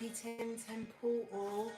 P10 portal.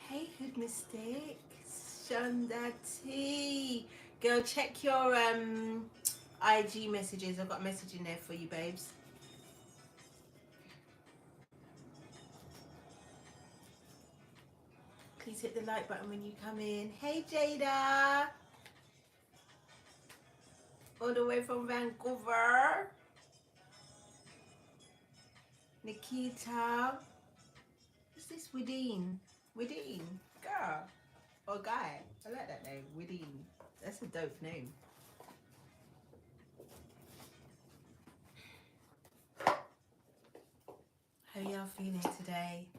Hey, Hood Mystic, Shonda T. Girl, check your IG messages. I've got a message in there for you, babes. Please hit the like button when you come in. Hey, Jada. All the way from Vancouver. Nikita. Who's this? Wideen. Wideen. Girl. Or guy. I like that name. Wideen. That's a dope name. How y'all feeling today? You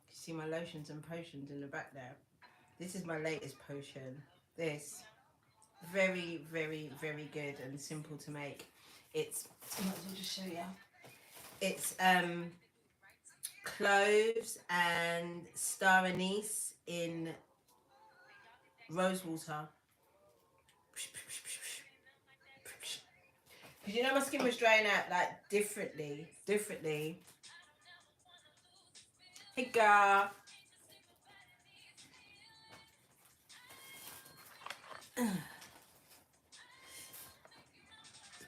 see my lotions and potions in the back there. This is my latest potion. This. Very, very, very good and simple to make. It's, I might as well just show you. It's cloves and star anise in rose water. Because you know my skin was drying out like differently. Hey girl.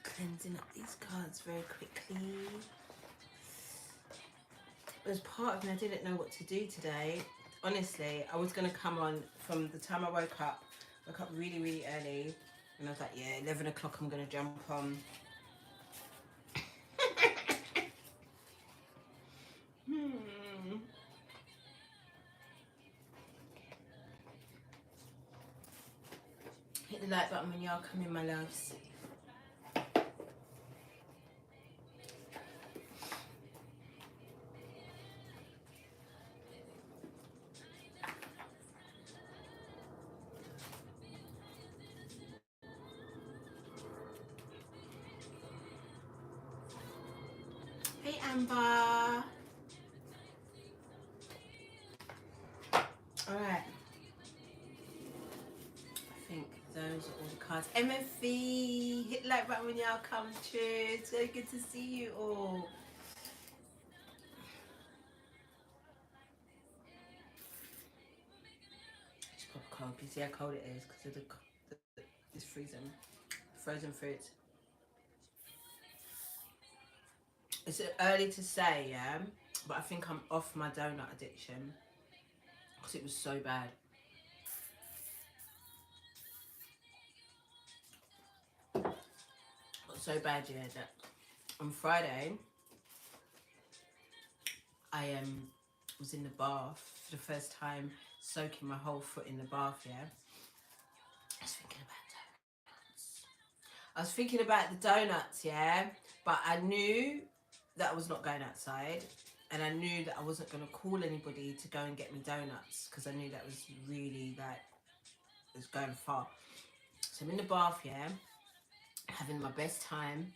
Cleansing up these cards very quickly. As part of me, I didn't know what to do today. Honestly, I was going to come on from the time I woke up really, really early. And I was like, yeah, 11 o'clock I'm going to jump on. Hit the like button when y'all come in, my loves. Hey, Amber. Alright. I think those are all the cards. MFV, hit the like button when y'all come through. It's so good to see you all. Just pop a cold. You see how cold it is because of it's freezing. Frozen fruits. It's early to say, yeah, but I think I'm off my donut addiction because it was so bad. So bad, yeah, that on Friday I was in the bath for the first time, soaking my whole foot in the bath, yeah. I was thinking about the donuts, yeah, but I knew that I was not going outside, and I knew that I wasn't going to call anybody to go and get me donuts because I knew that was really like it was going far. So I'm in the bath, yeah, having my best time,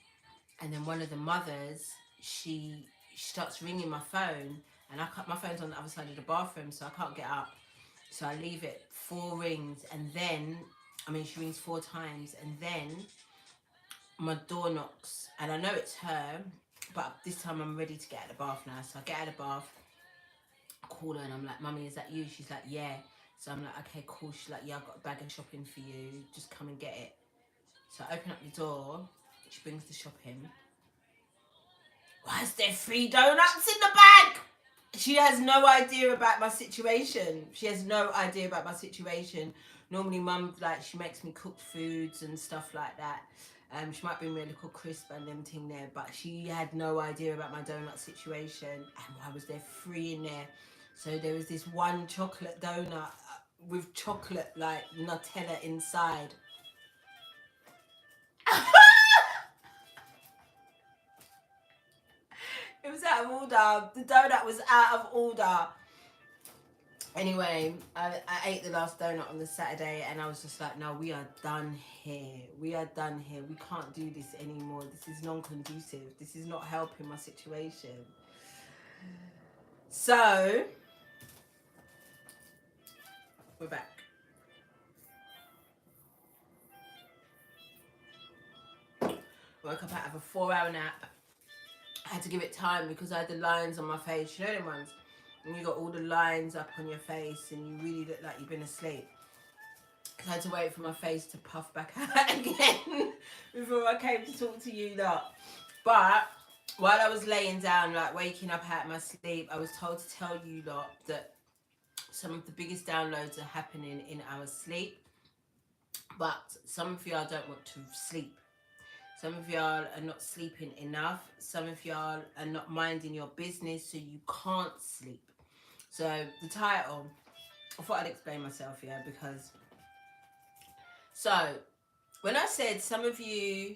and then one of the mothers, she starts ringing my phone, and my phone's on the other side of the bathroom, so I can't get up. So I leave it 4 rings, and then she rings 4 times, and then my door knocks, and I know it's her, but this time I'm ready to get out of the bath now. So I get out of the bath, I call her, and I'm like, "Mummy, is that you?" She's like, "Yeah." So I'm like, "Okay, cool." She's like, "Yeah, I've got a bag of shopping for you. Just come and get it." So I open up the door. She brings the shopping. Why is there 3 donuts in the bag? She has no idea about my situation. Normally mum, like, she makes me cooked foods and stuff like that. She might bring me a little crisp and them thing there, but she had no idea about my donut situation, and I was there free in there. So there was this one chocolate donut with chocolate, like, Nutella inside. It was out of order. The donut was out of order. Anyway, I ate the last donut on the Saturday, and I was just like, no, we are done here. We are done here. We can't do this anymore. This is non-conducive. This is not helping my situation. So, we're back. Woke up out of a 4-hour nap. I had to give it time because I had the lines on my face. You know them ones? And you got all the lines up on your face and you really look like you've been asleep. I had to wait for my face to puff back out again before I came to talk to you lot. But while I was laying down, like waking up out of my sleep, I was told to tell you lot that some of the biggest downloads are happening in our sleep. But some of y'all don't want to sleep. Some of y'all are not sleeping enough. Some of y'all are not minding your business, so you can't sleep. So the title, I thought I'd explain myself here because... So, when I said some of you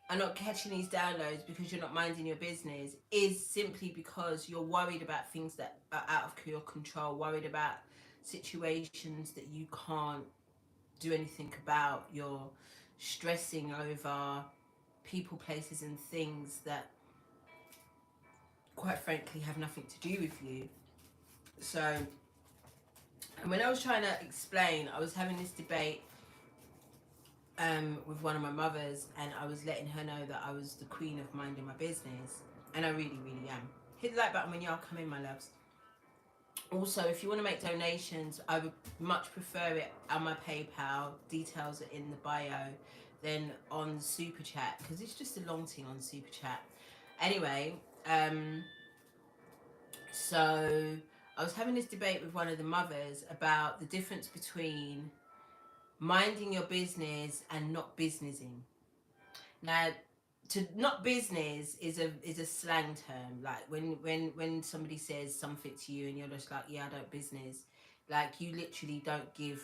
are not catching these downloads because you're not minding your business, is simply because you're worried about things that are out of your control, worried about situations that you can't do anything about. You're stressing over people, places and things that quite frankly have nothing to do with you. So, and when I was trying to explain, I was having this debate with one of my mothers, and I was letting her know that I was the queen of minding my business, and I really, really am. Hit the like button when y'all come in, my loves. Also, if you want to make donations, I would much prefer it on my PayPal. Details are in the bio, than on Super Chat, because it's just a long thing on Super Chat. Anyway, so I was having this debate with one of the mothers about the difference between minding your business and not businessing. Now, to not business is a slang term. Like when somebody says something to you and you're just like, yeah, I don't business. Like, you literally don't give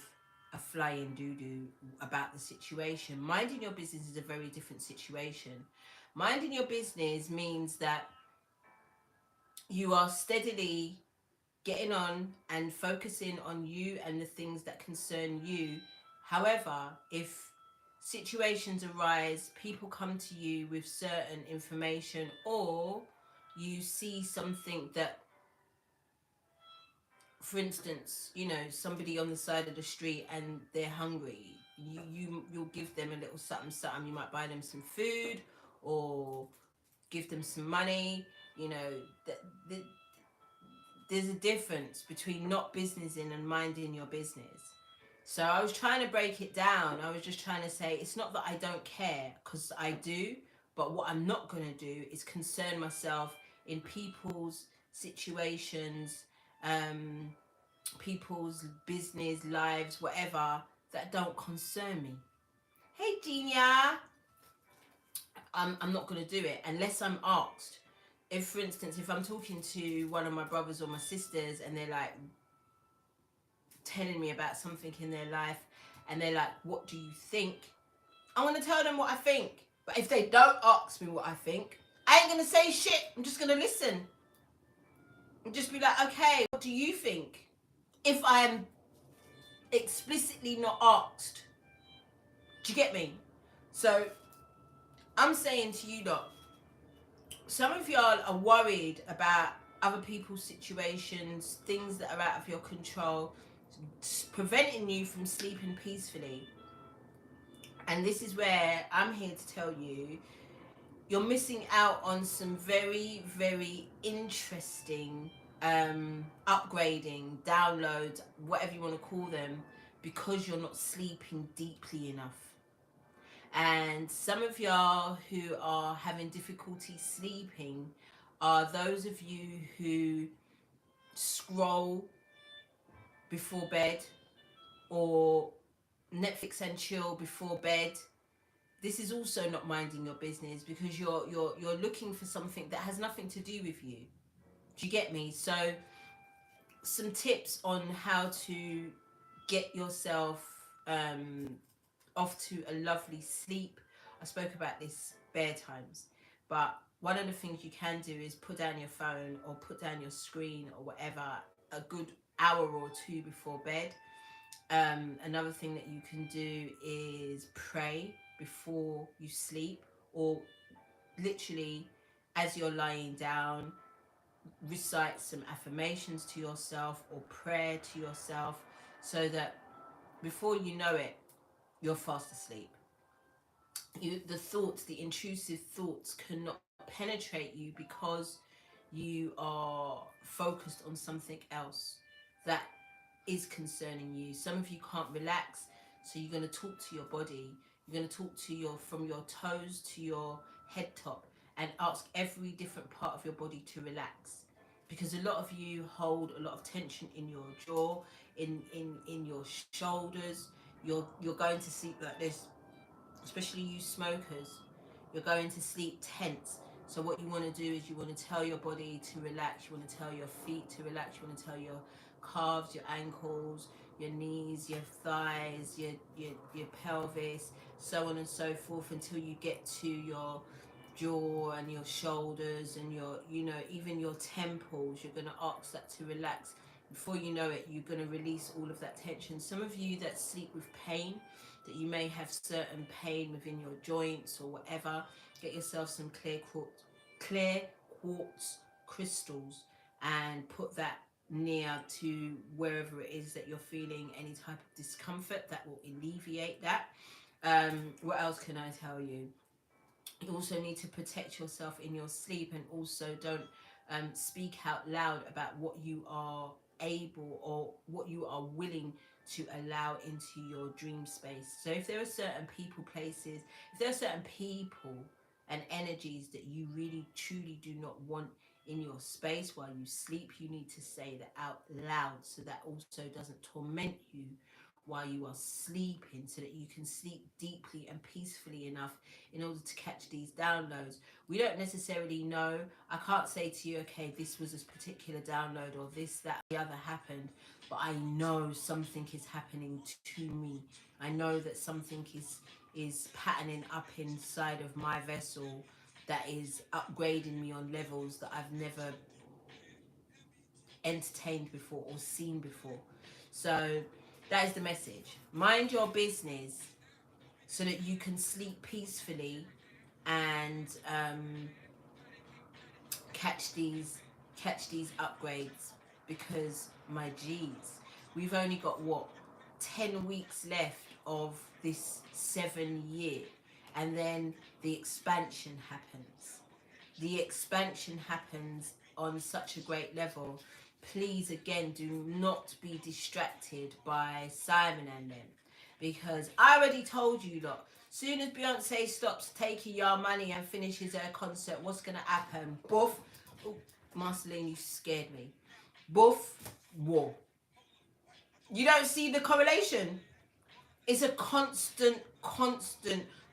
a flying doo-doo about the situation. Minding your business is a very different situation. Minding your business means that you are steadily getting on and focusing on you and the things that concern you. However, if situations arise, people come to you with certain information, or you see something that, for instance, you know, somebody on the side of the street and they're hungry, you'll give them a little something. You might buy them some food or give them some money. You know, there's a difference between not businessing and minding your business. So I was trying to break it down. I was just trying to say, it's not that I don't care, because I do, but what I'm not going to do is concern myself in people's situations, people's business, lives, whatever, that don't concern me. Hey, Genia. I'm not going to do it unless I'm asked. If, for instance, if I'm talking to one of my brothers or my sisters and they're like telling me about something in their life and they're like, what do you think? I want to tell them what I think. But if they don't ask me what I think, I ain't going to say shit. I'm just going to listen. And just be like, okay, what do you think? If I'm explicitly not asked. Do you get me? So I'm saying to you lot, some of y'all are worried about other people's situations, things that are out of your control, preventing you from sleeping peacefully. And this is where I'm here to tell you, you're missing out on some very, very interesting upgrading, downloads, whatever you want to call them, because you're not sleeping deeply enough. And some of y'all who are having difficulty sleeping are those of you who scroll before bed, or Netflix and chill before bed, this is also not minding your business, because you're looking for something that has nothing to do with you. Do you get me? So some tips on how to get yourself off to a lovely sleep. I spoke about this bare times, but one of the things you can do is put down your phone or put down your screen or whatever a good hour or two before bed. Another thing that you can do is pray before you sleep, or literally as you're lying down, recite some affirmations to yourself or prayer to yourself, so that before you know it, you're fast asleep. The thoughts, the intrusive thoughts, cannot penetrate you because you are focused on something else that is concerning you. Some of you can't relax, so you're going to talk to your body. You're going to talk to your, from your toes to your head top, and ask every different part of your body to relax, because a lot of you hold a lot of tension in your jaw, in your shoulders. You're going to sleep like this, especially you smokers. You're going to sleep tense. So what you want to do is you want to tell your body to relax. You want to tell your feet to relax. You want to tell your calves, your ankles, your knees, your thighs, your pelvis, so on and so forth, until you get to your jaw and your shoulders and your, you know, even your temples. You're going to ask that to relax. Before you know it, you're going to release all of that tension. Some of you that sleep with pain, that you may have certain pain within your joints or whatever, get yourself some clear quartz crystals and put that near to wherever it is that you're feeling any type of discomfort. That will alleviate that. What else can I tell you? You also need to protect yourself in your sleep, and also don't speak out loud about what you are able or what you are willing to allow into your dream space. So if there are certain people, places, if there are certain people and energies that you really truly do not want in your space while you sleep, you need to say that out loud, so that also doesn't torment you while you are sleeping, so that you can sleep deeply and peacefully enough in order to catch these downloads. We don't necessarily know. I can't say to you, okay, this was a particular download or this, that, the other happened, but I know something is happening to me. I know that something is patterning up inside of my vessel that is upgrading me on levels that I've never entertained before or seen before. So that is the message. Mind your business so that you can sleep peacefully and catch these upgrades, because my G's, we've only got what, 10 weeks left of this 7 year, and then the expansion happens. The expansion happens on such a great level. Please, again, do not be distracted by Simon and them, because I already told you, lot, soon as Beyonce stops taking your money and finishes her concert, what's going to happen? Boof. Oh, Marceline, you scared me. Boof. War. You don't see the correlation? It's a constant.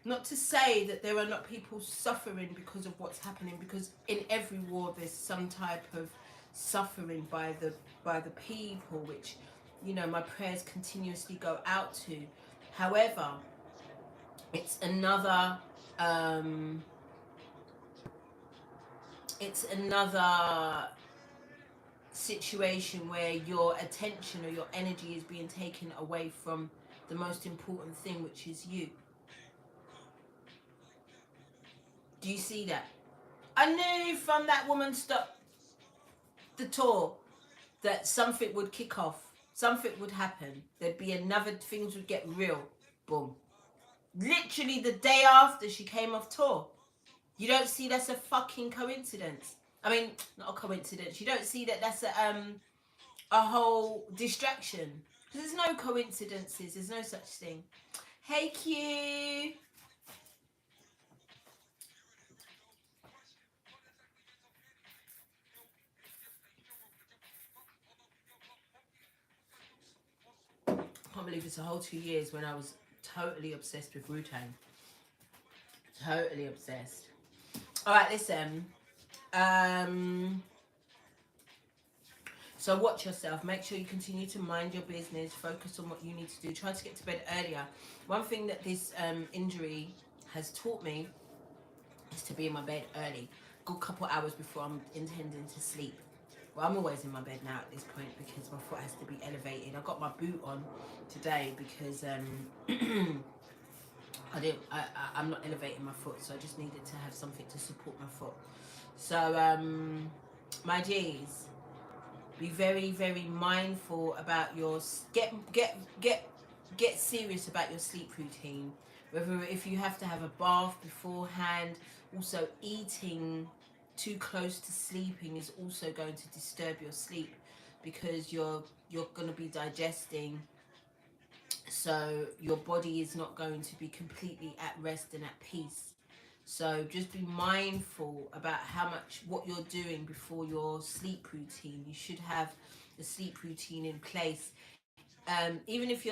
Not to say that there are not people suffering because of what's happening, because in every war there's some type of suffering by the people, which, you know, my prayers continuously go out to. However, it's another situation where your attention or your energy is being taken away from the most important thing, which is you. Do you see that? I knew from that woman stopped the tour that something would kick off, something would happen, there'd be another, things would get real. Boom. Literally the day after she came off tour. You don't see that's a fucking coincidence. I mean, not a coincidence. You don't see that that's a whole distraction. Because there's no coincidences. There's no such thing. Hey, Q. I can't believe it's a whole 2 years when I was totally obsessed with Wu-Tang. Totally obsessed. All right, listen. Um, so watch yourself. Make sure you continue to mind your business. Focus on what you need to do. Try to get to bed earlier. One thing that this injury has taught me is to be in my bed early. Good couple hours before I'm intending to sleep. Well, I'm always in my bed now at this point because my foot has to be elevated. I got my boot on today because I'm not elevating my foot, so I just needed to have something to support my foot. So my G's, be very, very mindful about your get serious about your sleep routine. Whether if you have to have a bath beforehand, also eating too close to sleeping is also going to disturb your sleep because you're going to be digesting, so your body is not going to be completely at rest and at peace. So just be mindful about what you're doing before your sleep routine. You should have the sleep routine in place, even if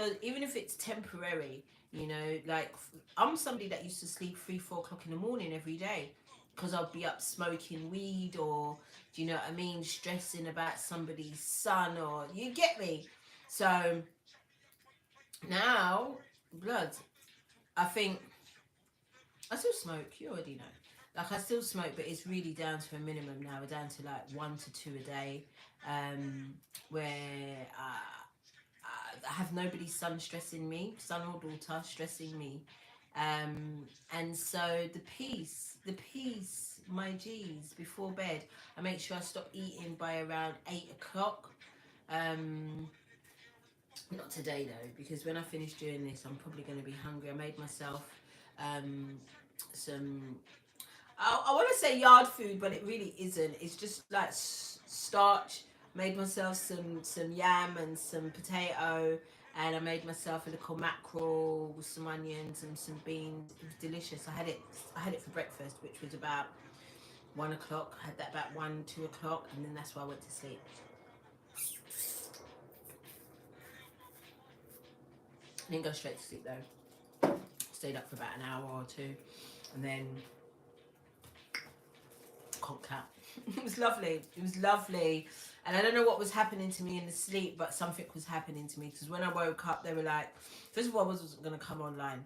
it's temporary. You know, like I'm somebody that used to sleep 3-4 o'clock in the morning every day because I'd be up smoking weed, or do you know what I mean, stressing about somebody's son, or you get me. So now, blood, I think I still smoke. You already know. Like I still smoke, but it's really down to a minimum now. We're down to like 1 to 2 a day, where I have nobody's son stressing me, son or daughter stressing me, and so the peace, my G's, before bed. I make sure I stop eating by around 8 o'clock. Um, Not today though, because when I finish doing this, I'm probably going to be hungry. I made myself um, some. I want to say yard food, but it really isn't. It's just like starch. Made myself some yam and some potato, and I made myself a little mackerel with some onions and some beans. It was delicious. I had it for breakfast, which was about 1 o'clock. I had that about 1-2 o'clock, and then that's why I went to sleep. I didn't go straight to sleep though. Stayed up for about an hour or two, and then conked out. It was lovely. It was lovely. And I don't know what was happening to me in the sleep, but something was happening to me, because when I woke up, they were like, first of all, I wasn't going to come online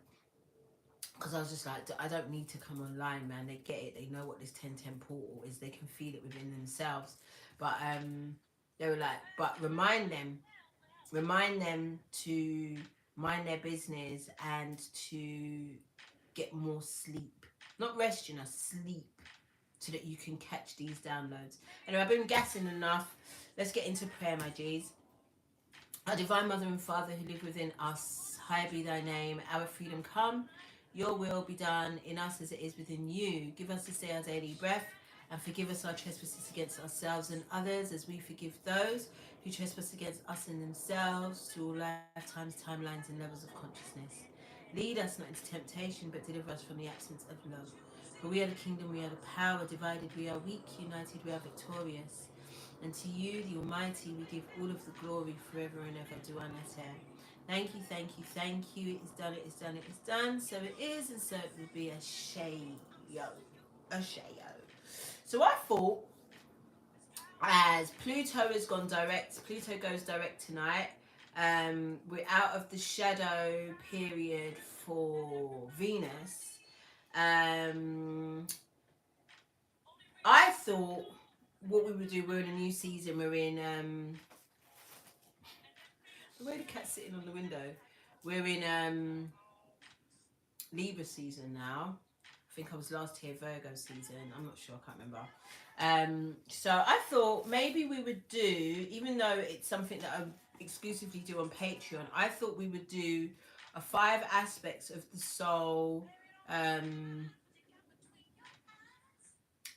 because I was just like, I don't need to come online, man. They get it. They know what this 1010 portal is. They can feel it within themselves. But they were like, but remind them to mind their business and to get more sleep. Not rest, sleep, so that you can catch these downloads. Anyway, I've been gassing enough. Let's get into prayer, my G's. Our divine mother and father who live within us, high be thy name, our freedom come, your will be done in us as it is within you. Give us this day our daily breath, and forgive us our trespasses against ourselves and others, as we forgive those who trespass against us and themselves, through all lifetimes, timelines, and levels of consciousness. Lead us not into temptation, but deliver us from the absence of love. For we are the kingdom, we are the power. Divided we are weak, united we are victorious. And to you, the Almighty, we give all of the glory forever and ever. Duanater. Thank you, thank you, thank you. It is done, it is done, it is done. So it is, and so it will be. A shayo. A shayo. So I thought, as Pluto has gone direct, Pluto goes direct tonight. We're out of the shadow period for Venus. I thought what we would do, we're in a new season, we're in where the cat sitting on the window, we're in Libra season now. I think I was last here Virgo season, I'm not sure, I can't remember. So I thought maybe we would do, even though it's something that I exclusively do on Patreon, I thought we would do a 5 aspects of the soul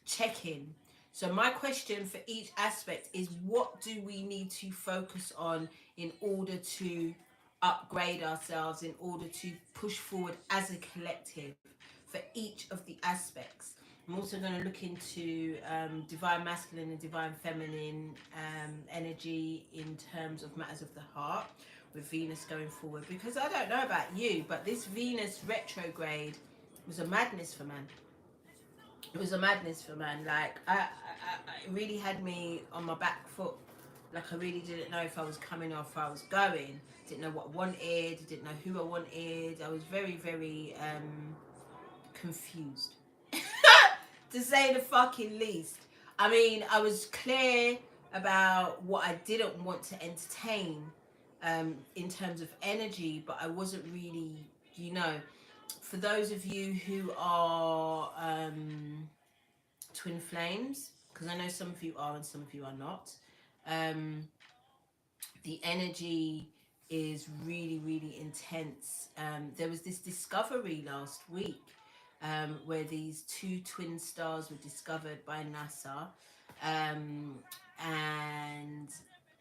check-in. So my question for each aspect is, what do we need to focus on in order to upgrade ourselves, in order to push forward as a collective for each of the aspects? I'm also going to look into divine masculine and divine feminine energy in terms of matters of the heart. with Venus going forward, because I don't know about you, but this Venus retrograde was a madness for man. It was a madness for man. Like it really had me on my back foot. Like I really didn't know if I was coming or if I was going. Didn't know what I wanted. Didn't know who I wanted. I was very, very confused, to say the fucking least. I mean, I was clear about what I didn't want to entertain in terms of energy, but I wasn't really, you know, for those of you who are twin flames, because I know some of you are and some of you are not, the energy is really, really intense. There was this discovery last week where these two twin stars were discovered by NASA. And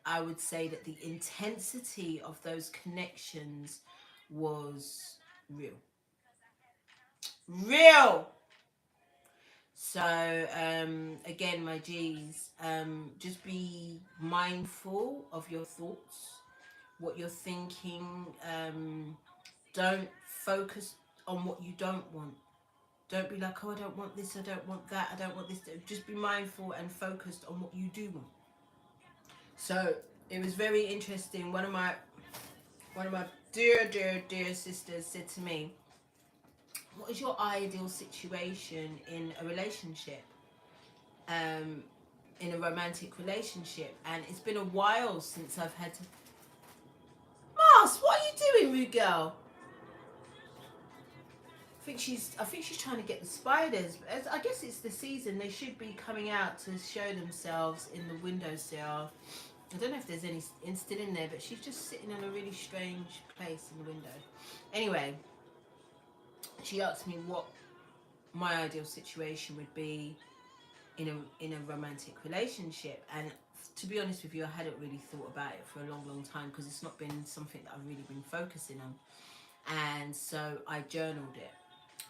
I would say that the intensity of those connections was real. Real! So, again, my G's, just be mindful of your thoughts, what you're thinking. Don't focus on what you don't want. Don't be like, oh, I don't want this, I don't want that, I don't want this. Just be mindful and focused on what you do want. So it was very interesting. One of my dear, dear, dear sisters said to me, what is your ideal situation in a relationship? In a romantic relationship. And it's been a while since I've had to... Mars, what are you doing, rude girl? I think she's trying to get the spiders. I guess it's the season. They should be coming out to show themselves in the windowsill. I don't know if there's any still in there, but she's just sitting in a really strange place in the window. Anyway, she asked me what my ideal situation would be in a romantic relationship, and to be honest with you, I hadn't really thought about it for a long time, because it's not been something that I've really been focusing on. And so I journaled it,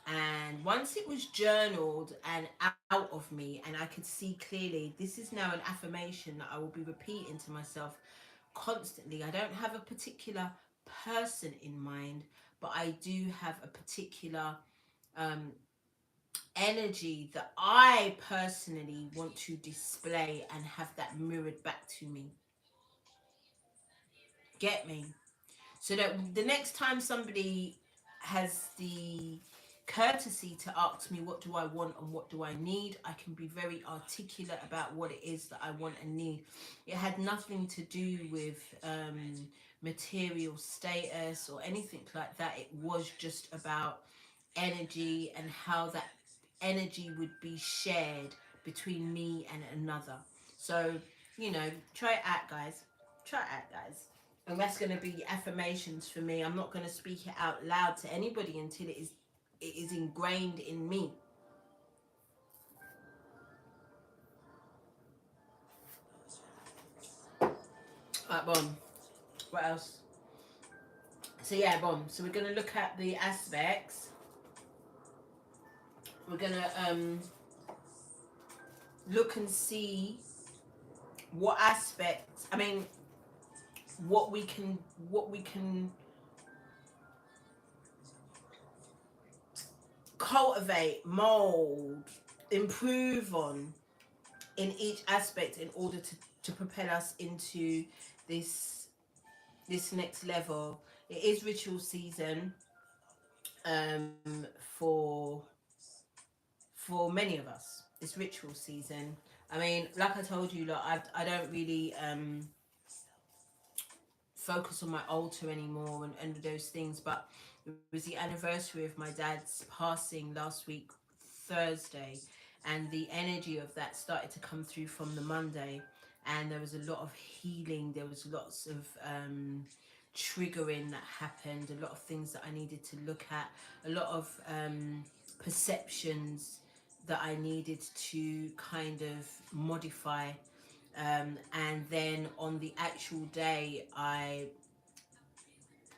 and once it was journaled and out of me, and I could see clearly, this is now an affirmation that I will be repeating to myself constantly. I don't have a particular person in mind, but I do have a particular energy that I personally want to display and have that mirrored back to me. Get me? So that the next time somebody has the courtesy to ask me what do I want and what do I need, I can be very articulate about what it is that I want and need. It had nothing to do with material status or anything like that. It was just about energy and how that energy would be shared between me and another. So, you know, try it out, guys. Try it out, guys. And that's going to be affirmations for me. I'm not going to speak it out loud to anybody until it is ingrained in me. Right, boom. What else? So yeah, boom. So we're going to look at the aspects. We're going to look and see what aspects, I mean, what we can cultivate, mold, improve on in each aspect in order to propel us into this next level. It is ritual season for many of us. It's ritual season. I mean, like I told you, look, I don't really focus on my altar anymore and those things, but it was the anniversary of my dad's passing last week, Thursday, and the energy of that started to come through from the Monday, and there was a lot of healing. There was lots of triggering that happened, a lot of things that I needed to look at, a lot of perceptions that I needed to kind of modify. And then on the actual day, I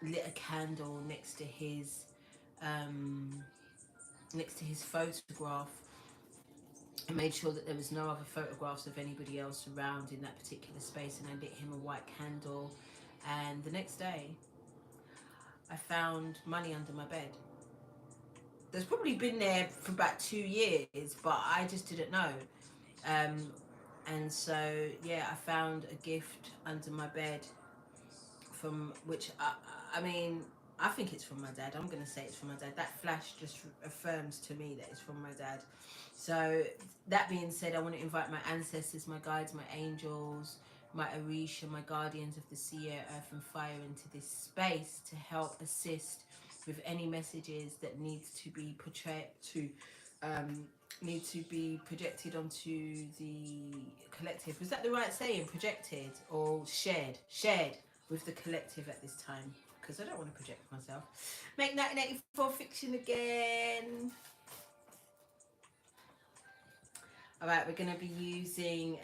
lit a candle next to his photograph. I made sure that there was no other photographs of anybody else around in that particular space, and I lit him a white candle, And the next day, I found money under my bed. There's probably been there for about 2 years, but I just didn't know. Um, and so, yeah, I found a gift under my bed from which, I mean, I think it's from my dad. I'm going to say it's from my dad. That flash just affirms to me that it's from my dad. So, that being said, I want to invite my ancestors, my guides, my angels, my Orisha, my guardians of the sea, air, earth and fire into this space to help assist with any messages that needs to be portrayed to need to be projected onto the collective. Was that the right saying? Projected or shared with the collective at this time, because I don't want to project myself. Make 1984 fiction again. All right, we're going to be using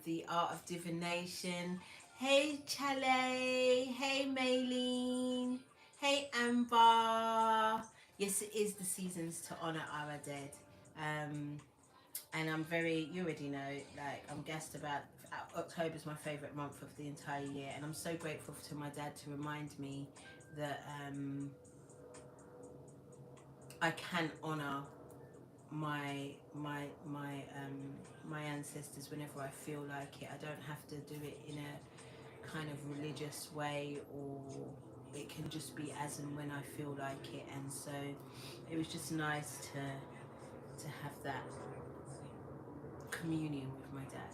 the art of divination. Hey Chale, hey Maylene, hey Amber. Yes, it is the seasons to honor our dead. And I'm very, you already know, like, I'm gassed about October's my favourite month of the entire year, and I'm so grateful to my dad to remind me that I can honour my ancestors whenever I feel like it. I don't have to do it in a kind of religious way, or it can just be as and when I feel like it. And so it was just nice to have that communion with my dad.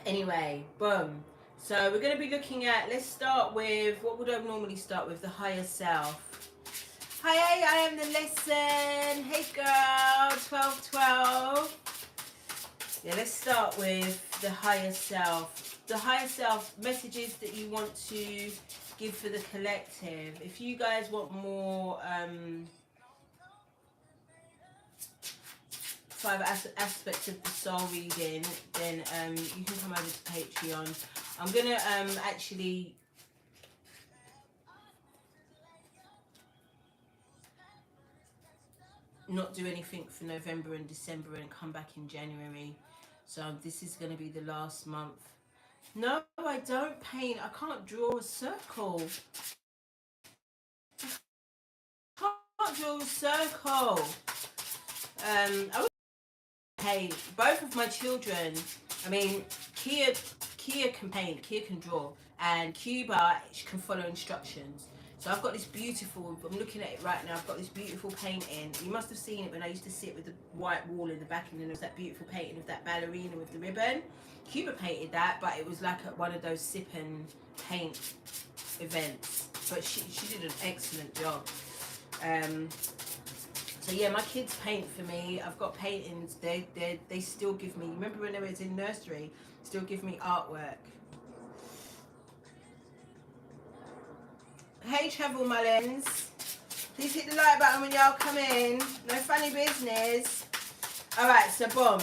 Anyway, boom. So we're going to be looking at, let's start with, what would I normally start with? The higher self. Hi, I am the lesson. Hey girl, 1212. Yeah, let's start with the higher self. The higher self, messages that you want to give for the collective. If you guys want more 5 aspects of the soul reading, then you can come over to Patreon. I'm gonna actually not do anything for November and December and come back in January. So this is going to be the last month. No, I don't paint. I can't draw a circle. I can't draw a circle. I would paint. Both of my children, I mean, Kia can paint, Kia can draw, and Cuba can follow instructions. So I've got this beautiful, I'm looking at it right now, I've got this beautiful painting. You must have seen it when I used to sit with the white wall in the back, and then there was that beautiful painting of that ballerina with the ribbon. Cuba painted that, but it was like one of those sip and paint events. But she did an excellent job. So yeah, my kids paint for me. I've got paintings. They still give me, remember when I was in nursery, still give me artwork. Hey Travel Mullins, please hit the like button when y'all come in. No funny business. Alright, so boom.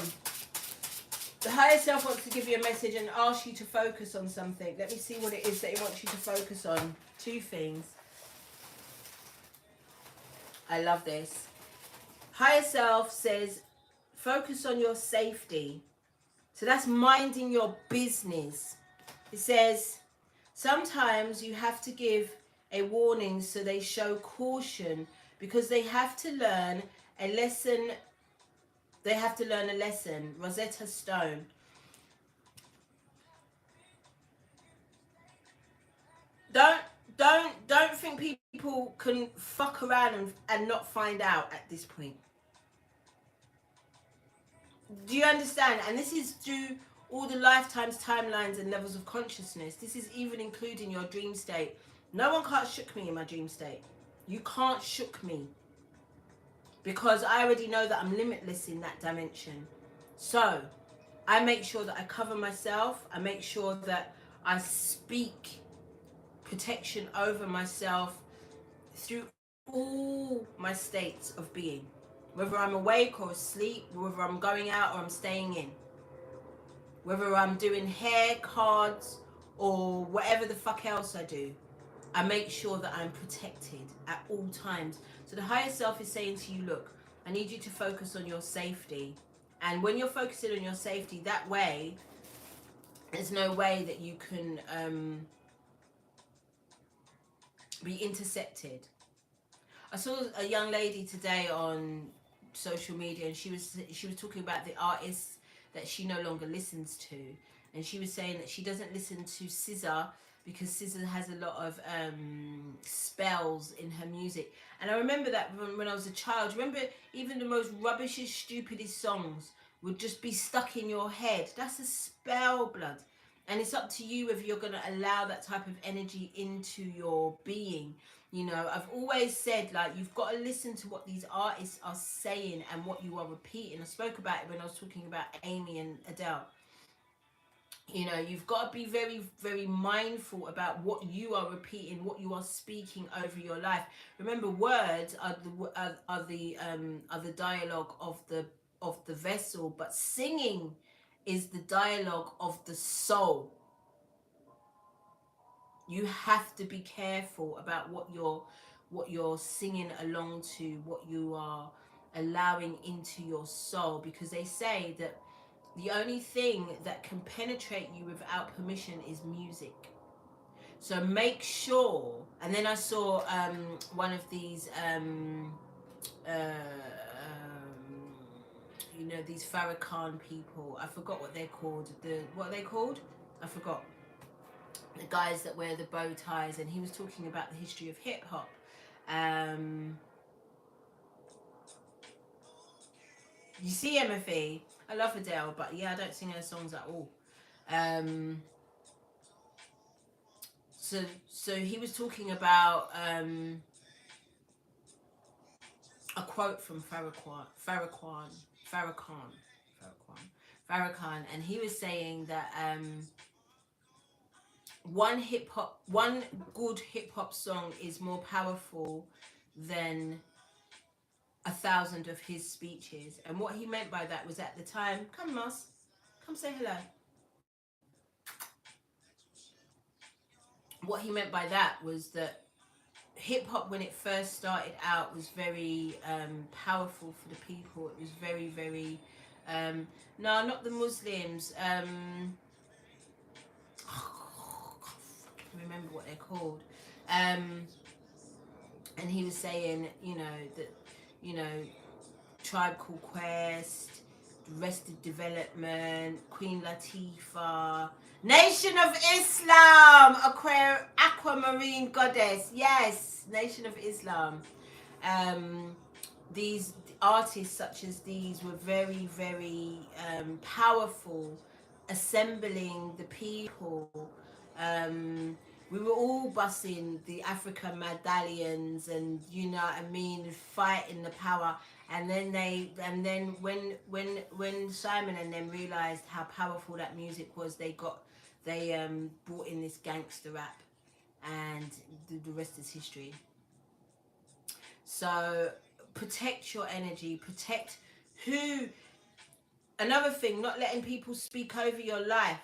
The higher self wants to give you a message and ask you to focus on something. Let me see what it is that it wants you to focus on. 2 things. I love this. Higher self says, focus on your safety. So that's minding your business. It says, sometimes you have to give a warning so they show caution, because they have to learn a lesson. They have to learn a lesson. Rosetta Stone. Don't think people can fuck around and not find out at this point. Do you understand? And this is through all the lifetimes, timelines and levels of consciousness. This is even including your dream state. No one can't shook me in my dream state. You can't shook me, because I already know that I'm limitless in that dimension. So I make sure that I cover myself. I make sure that I speak protection over myself through all my states of being, whether I'm awake or asleep, whether I'm going out or I'm staying in, whether I'm doing hair, cards, or whatever the fuck else I do. I make sure that I'm protected at all times. So the higher self is saying to you, look, I need you to focus on your safety. And when you're focusing on your safety, that way There's no way that you can be intercepted. I saw a young lady today on social media, and she was talking about the artists that she no longer listens to, and she was saying that she doesn't listen to SZA because SZA has a lot of spells in her music. And I remember that when I was a child. Remember, even the most rubbishest, stupidest songs would just be stuck in your head. That's a spell, blood. And it's up to you if you're going to allow that type of energy into your being. You know, I've always said, like, you've got to listen to what these artists are saying and what you are repeating. I spoke about it when I was talking about Amy and Adele. You know, you've got to be very, very mindful about what you are repeating, what you are speaking over your life. Remember, words are the dialogue of the vessel, but singing is the dialogue of the soul. You have to be careful about what you're singing along to, what you are allowing into your soul, because they say that the only thing that can penetrate you without permission is music. So make sure. And then I saw one of these you know, these Farrakhan people. I forgot what they're called. What are they called? I forgot. The guys that wear the bow ties, and he was talking about the history of hip hop. You see, MFE, I love Adele, but yeah, I don't sing her songs at all. So he was talking about a quote from Farrakhan, and he was saying that one good hip hop song is more powerful than 1,000 of his speeches. And what he meant by that was, at the time, come Moss, come say hello. What he meant by that was that hip hop, when it first started out, was very powerful for the people. It was very, very no, not the Muslims. I can't remember what they're called. And he was saying, you know, that, you know, Tribe Called Quest, Arrested Development, Queen Latifah, Nation of Islam, Aquamarine Goddess, yes, Nation of Islam. These artists such as these were very, very powerful, assembling the people. We were all bussing the African medallions, and you know what I mean, fighting the power. And then when Simon and them realized how powerful that music was, they brought in this gangster rap, and the rest is history. So protect your energy, protect who. Another thing, not letting people speak over your life.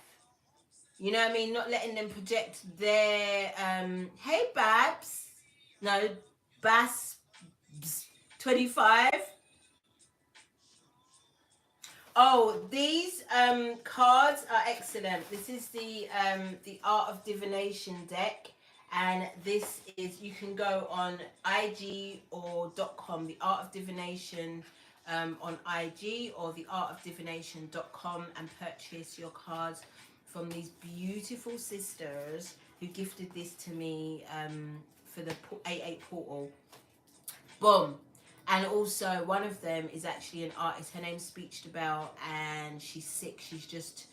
You know what I mean? Not letting them project their hey Babs. No, Bass 25. Oh, these cards are excellent. This is the Art of Divination deck, and this is, you can go on IG or .com, the Art of Divination on IG or the artofdivination.com, and purchase your cards from these beautiful sisters who gifted this to me for the 88 portal. Boom. And also, one of them is actually an artist. Her name's Speech DeBell, and she's sick. She's just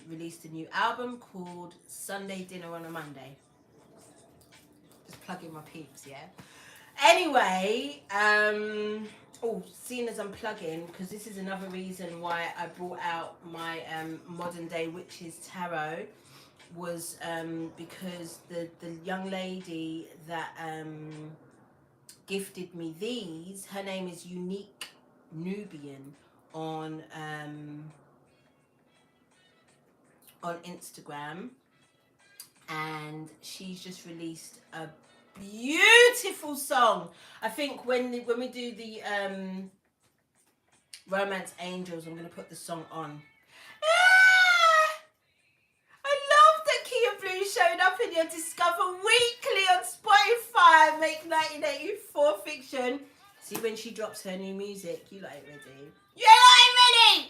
released a new album called Sunday Dinner on a Monday. Just plugging my peeps, yeah? Anyway, seeing as I'm plugging, because this is another reason why I brought out my Modern Day Witches Tarot, was because the young lady that gifted me these, her name is Unique Nubian on Instagram, and she's just released a beautiful song. I think when we do the Romance Angels, I'm going to put the song on. on your Discover Weekly on Spotify. Make 1984 fiction. See when she drops her new music, you like it ready. You like it ready!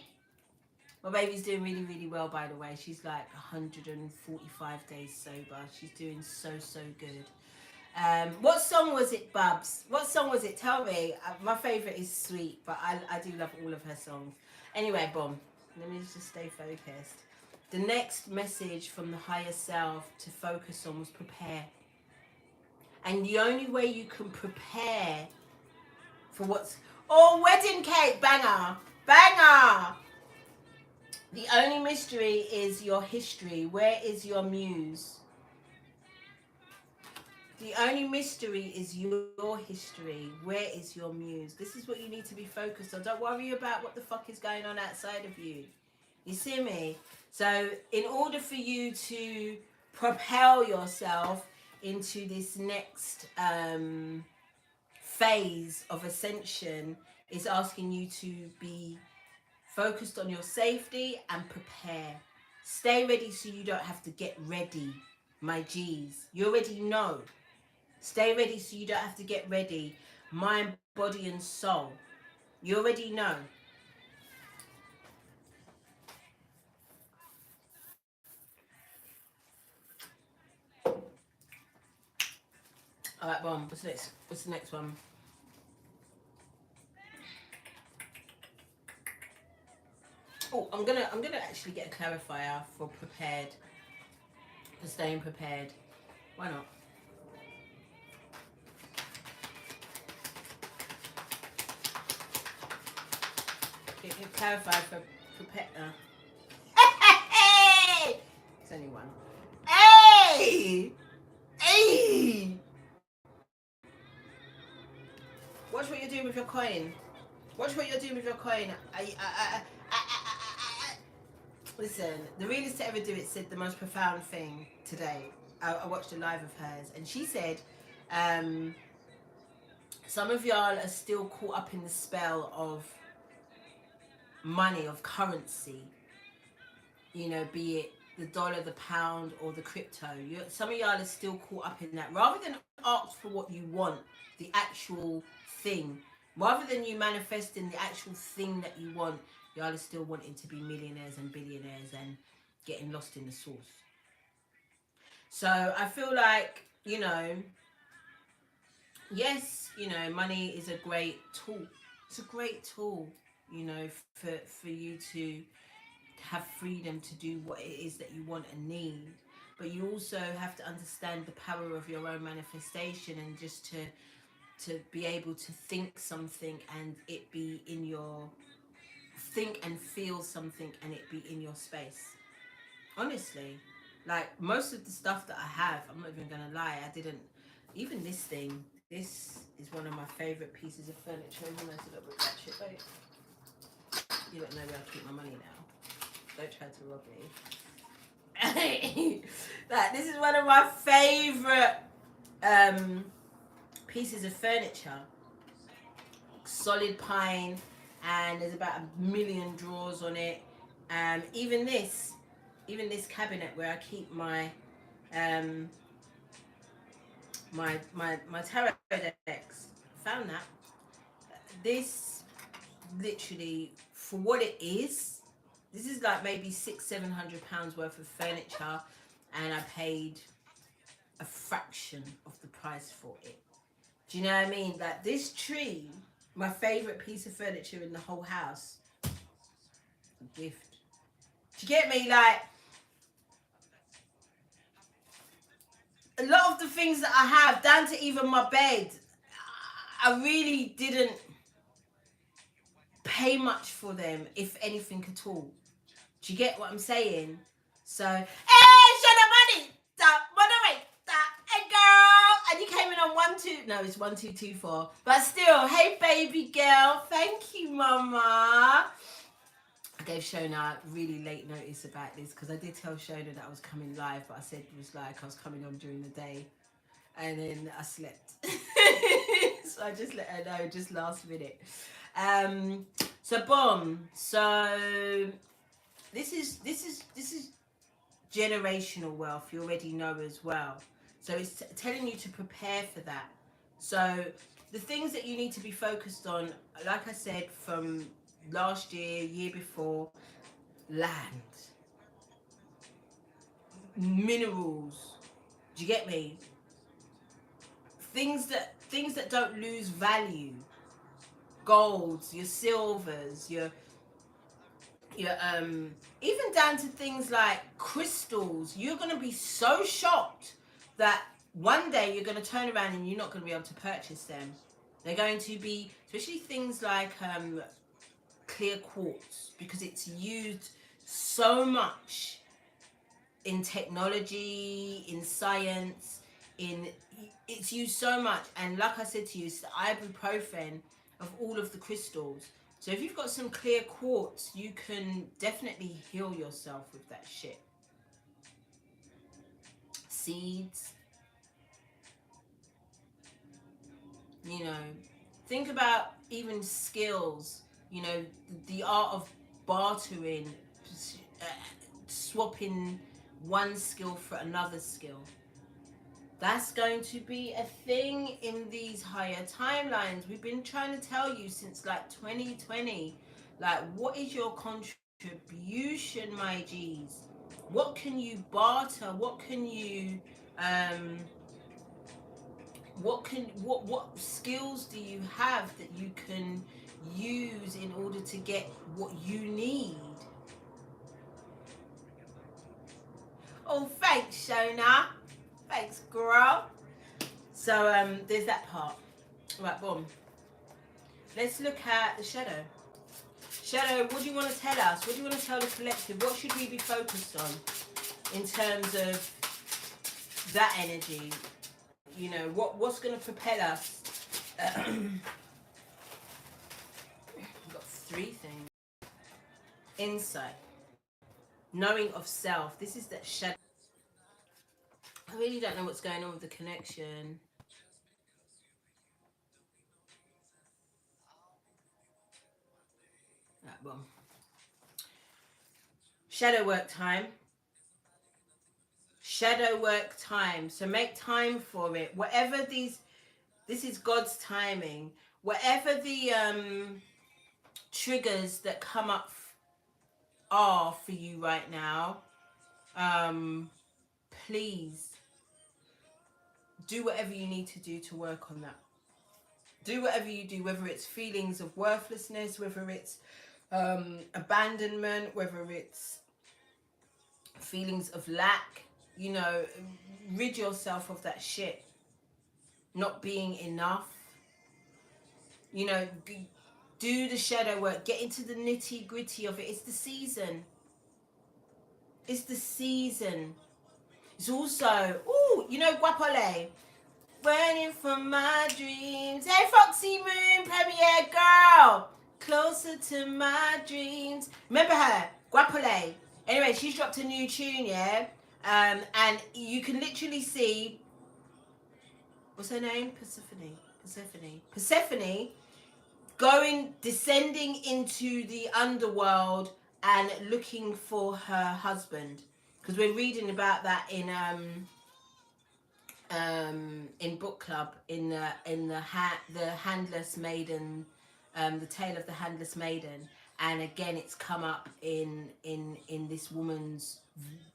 My baby's doing really, really well, by the way. She's like 145 days sober. She's doing so, so good. What song was it, Bubs? What song was it? Tell me. My favourite is Sweet, but I do love all of her songs. Anyway, boom. Let me just stay focused. The next message from the higher self to focus on was prepare. And the only way you can prepare for what's... Oh, wedding cake, banger. Banger. The only mystery is your history. Where is your muse? The only mystery is your history. Where is your muse? This is what you need to be focused on. Don't worry about what the fuck is going on outside of you. You see me? So in order for you to propel yourself into this next phase of ascension, is asking you to be focused on your safety and prepare. Stay ready so you don't have to get ready, my G's. You already know. Stay ready so you don't have to get ready. Mind, body and soul. You already know. Alright, Bomb, what's next? What's the next one? Oh, I'm gonna actually get a clarifier for prepared. For staying prepared. Why not? Get a clarifier for prepare. Hey! It's only one. Hey! Hey! Watch what you're doing with your coin. Watch what you're doing with your coin. Listen, the realest to ever do it said the most profound thing today. I watched a live of hers, and she said, some of y'all are still caught up in the spell of money, of currency. You know, be it the dollar, the pound, or the crypto. Some of y'all are still caught up in that. Rather than ask for what you want, the actual thing, rather than you manifesting the actual thing that you want, y'all are still wanting to be millionaires and billionaires and getting lost in the source. So I feel like, you know, yes, you know, money is a great tool. It's a great tool, you know, for you to have freedom to do what it is that you want and need. But you also have to understand the power of your own manifestation, and just to be able to think something and it be in your... think and feel something and it be in your space. Honestly, like most of the stuff that I have, I'm not even gonna lie, I didn't... Even this thing, this is one of my favorite pieces of furniture, even though it's a little bit ratchet. Wait, you don't know where I keep my money now. Don't try to rob me. Like, this is one of my favorite pieces of furniture. Solid pine, and there's about 1 million drawers on it. Even this cabinet where I keep my my tarot decks. Found that. This literally, for what it is, this is like maybe £600-700 worth of furniture, and I paid a fraction of the price for it. Do you know what I mean? Like, this tree, my favourite piece of furniture in the whole house, a gift. Do you get me? Like, a lot of the things that I have, down to even my bed, I really didn't pay much for them, if anything at all. Do you get what I'm saying? So, hey, shut up, money! Stop, moderate, stop, hey girl! And you came in on 1 2. No, it's 1 2 2 4. But still, hey baby girl, thank you, mama. I gave Shona really late notice about this, because I did tell Shona that I was coming live, but I said it was like I was coming on during the day, and then I slept. So I just let her know just last minute. So boom. So this is generational wealth, you already know as well. So it's telling you to prepare for that. So the things that you need to be focused on, like I said, from last year, year before, land, minerals. Do you get me? Things that don't lose value. Golds, your silvers, your even down to things like crystals. You're going to be so shocked that one day you're going to turn around and you're not going to be able to purchase them. They're going to be, especially things like clear quartz, because it's used so much in technology, in science, it's used so much. And like I said to you, it's the ibuprofen of all of the crystals. So if you've got some clear quartz, you can definitely heal yourself with that shit. Seeds. You know, think about even skills. You know, the art of bartering, swapping one skill for another skill. That's going to be a thing in these higher timelines. We've been trying to tell you since like 2020, like, what is your contribution, my G's? What can you barter? What can you what skills do you have that you can use in order to get what you need? Oh, thanks, Shona. Thanks, girl. So there's that part. Right, boom. Let's look at the shadow. Shadow, what do you want to tell us? What do you want to tell the collective? What should we be focused on in terms of that energy? You know, what's going to propel us? We've got three things. Insight. Knowing of self. This is that shadow. I really don't know what's going on with the connection. Right, well. Shadow work time. Shadow work time. So make time for it. Whatever this is God's timing. Whatever the triggers that come up are for you right now, please do whatever you need to do to work on that. Do whatever you do, whether it's feelings of worthlessness, whether it's abandonment, whether it's feelings of lack. You know, rid yourself of that shit. Not being enough. You know, do the shadow work. Get into the nitty gritty of it. It's the season. It's the season. It's also, ooh, you know, Guapole. Running from my dreams. Hey, Foxy Moon, Premiere girl. Closer to my dreams. Remember her? Guapole. Anyway, she's dropped a new tune, yeah? And you can literally see, what's her name? Persephone descending into the underworld and looking for her husband. Because we're reading about that in book club, in the handless maiden, the tale of the handless maiden. And again, it's come up in this woman's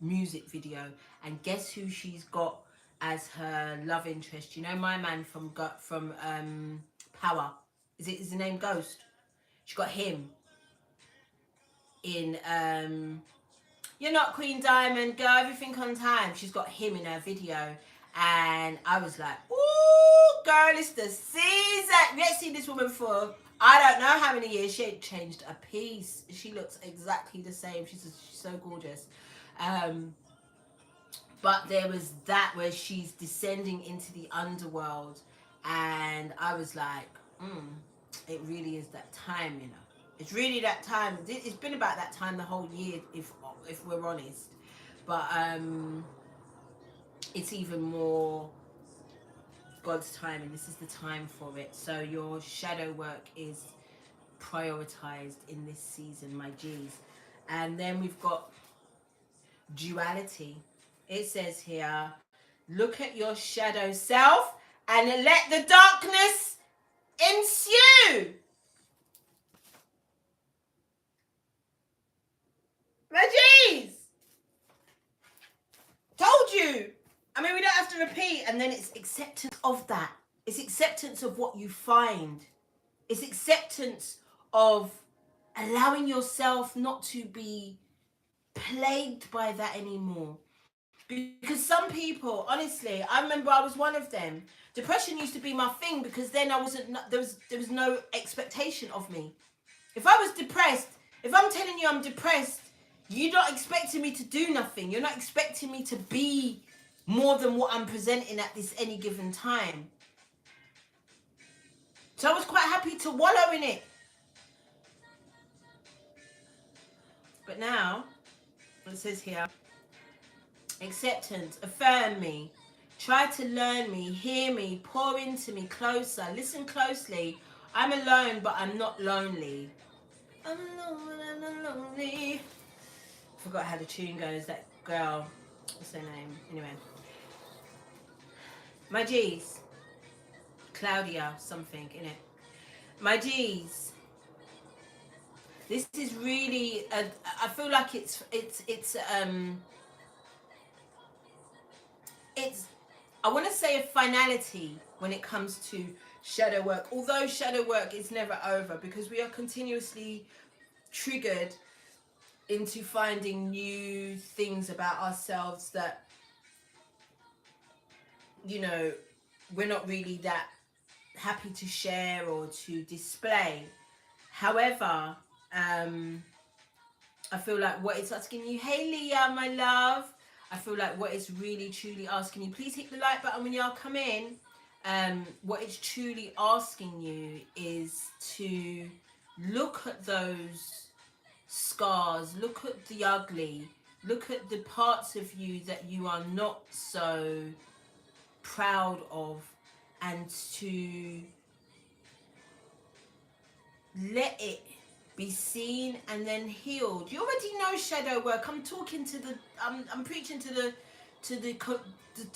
music video. And guess who she's got as her love interest? You know, my man from Power. Is the name Ghost? She got him in You're Not Queen Diamond, Girl, Everything on Time. She's got him in her video. And I was like, ooh, girl, it's the season. We ain't seen this woman for, I don't know how many years. She ain't changed a piece. She looks exactly the same. She's so gorgeous. But there was that where she's descending into the underworld. And I was like, it really is that time, you know. It's really that time. It's been about that time the whole year, if we're honest. But it's even more God's time, and this is the time for it. So your shadow work is prioritized in this season, my G's. And then we've got duality. It says here, look at your shadow self and let the darkness ensue. My G's! Told you. I mean, we don't have to repeat. And then it's acceptance of that. It's acceptance of what you find. It's acceptance of allowing yourself not to be plagued by that anymore. Because some people, honestly, I remember I was one of them. Depression used to be my thing because then I wasn't, there was no expectation of me. If I was depressed, if I'm telling you I'm depressed, you're not expecting me to do nothing. You're not expecting me to be more than what I'm presenting at this any given time. So I was quite happy to wallow in it. But now, it says here, acceptance, affirm me, try to learn me, hear me, pour into me closer, listen closely. I'm alone, but I'm not lonely. I'm alone, I'm not lonely. Forgot how the tune goes. That girl, what's her name? Anyway, my G's, Claudia something in it. My G's. This is really. I feel like it's. I want to say a finality when it comes to shadow work. Although shadow work is never over because we are continuously triggered into finding new things about ourselves that, you know, we're not really that happy to share or to display. However, I feel like what it's asking you, hey Leah, my love, I feel like what it's really truly asking you, please hit the like button when y'all come in. What it's truly asking you is to look at those scars, look at the ugly, look at the parts of you that you are not so proud of, and to let it be seen and then healed. You already know shadow work. I'm talking to the I'm preaching to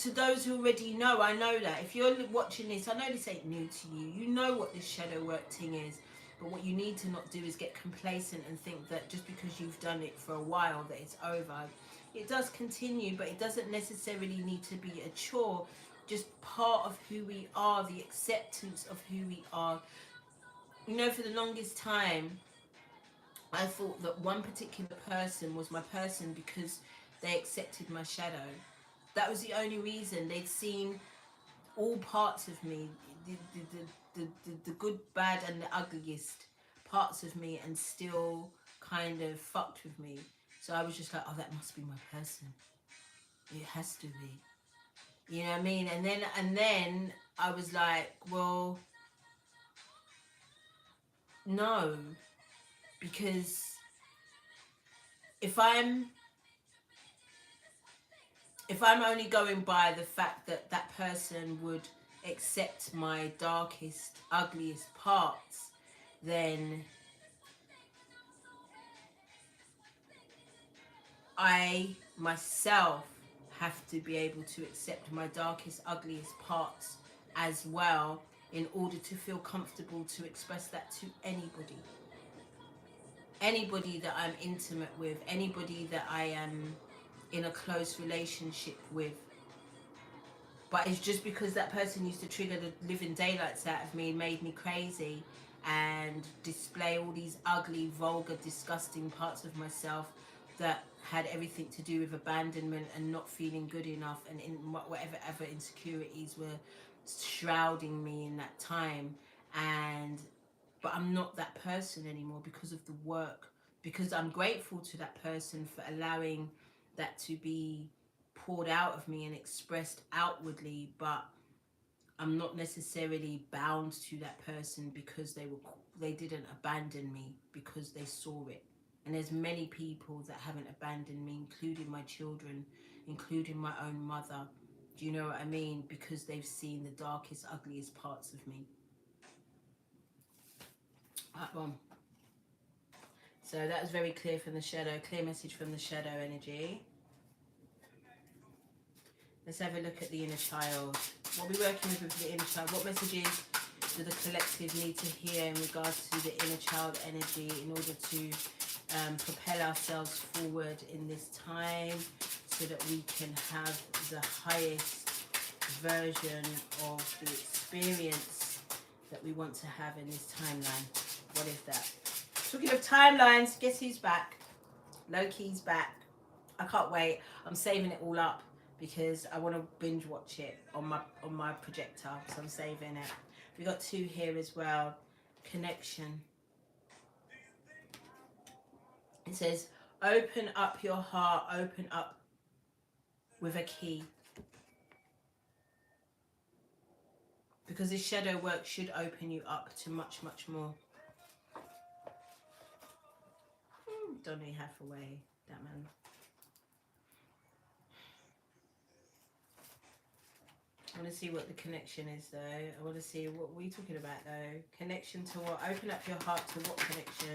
those who already know. I know that if you're watching this, I know this ain't new to you. You know what this shadow work thing is. But what you need to not do is get complacent and think that just because you've done it for a while that it's over. It does continue, but it doesn't necessarily need to be a chore. Just part of who we are, the acceptance of who we are. You know, for the longest time, I thought that one particular person was my person because they accepted my shadow. That was the only reason. They'd seen all parts of me, the good, bad, and the ugliest parts of me, and still kind of fucked with me. So I was just like, oh, that must be my person. It has to be. You know what I mean? And then I was like, well, no, because if I'm only going by the fact that that person would accept my darkest, ugliest parts, then I myself have to be able to accept my darkest, ugliest parts as well in order to feel comfortable to express that to anybody. Anybody that I'm intimate with, anybody that I am in a close relationship with. But it's just because that person used to trigger the living daylights out of me, made me crazy, and display all these ugly, vulgar, disgusting parts of myself that had everything to do with abandonment and not feeling good enough, and in whatever other insecurities were shrouding me in that time. But I'm not that person anymore because of the work, because I'm grateful to that person for allowing that to be poured out of me and expressed outwardly, but I'm not necessarily bound to that person because they didn't abandon me because they saw it. And there's many people that haven't abandoned me, including my children, including my own mother. Do you know what I mean? Because they've seen the darkest, ugliest parts of me. Boom. So that was very clear from the shadow, clear message from the shadow energy. Let's have a look at the inner child. What are we working with the inner child? What messages do the collective need to hear in regards to the inner child energy in order to propel ourselves forward in this time so that we can have the highest version of the experience that we want to have in this timeline? What is that? Talking of timelines, guess who's back? Loki's back. I can't wait. I'm saving it all up because I want to binge watch it on my projector, so I'm saving it. We got 2 here as well. Connection. It says, open up your heart, open up with a key. Because this shadow work should open you up to much, much more. Don't need half away, that man. I want to see what the connection is, though. I want to see what we're talking about, though. Connection to what? Open up your heart to what connection?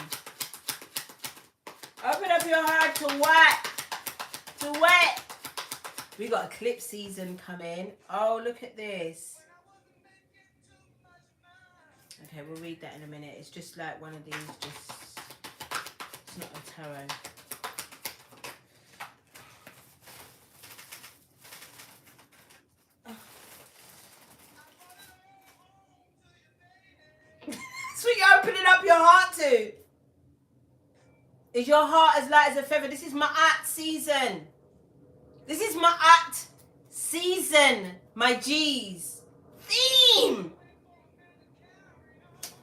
Open up your heart to what? To what? We got eclipse season coming. Oh, look at this. Okay, we'll read that in a minute. It's just like one of these, just... It's not a tarot. That's what you're opening up your heart to. Is your heart as light as a feather? This is Ma'at season. This is Ma'at season, my G's. Theme.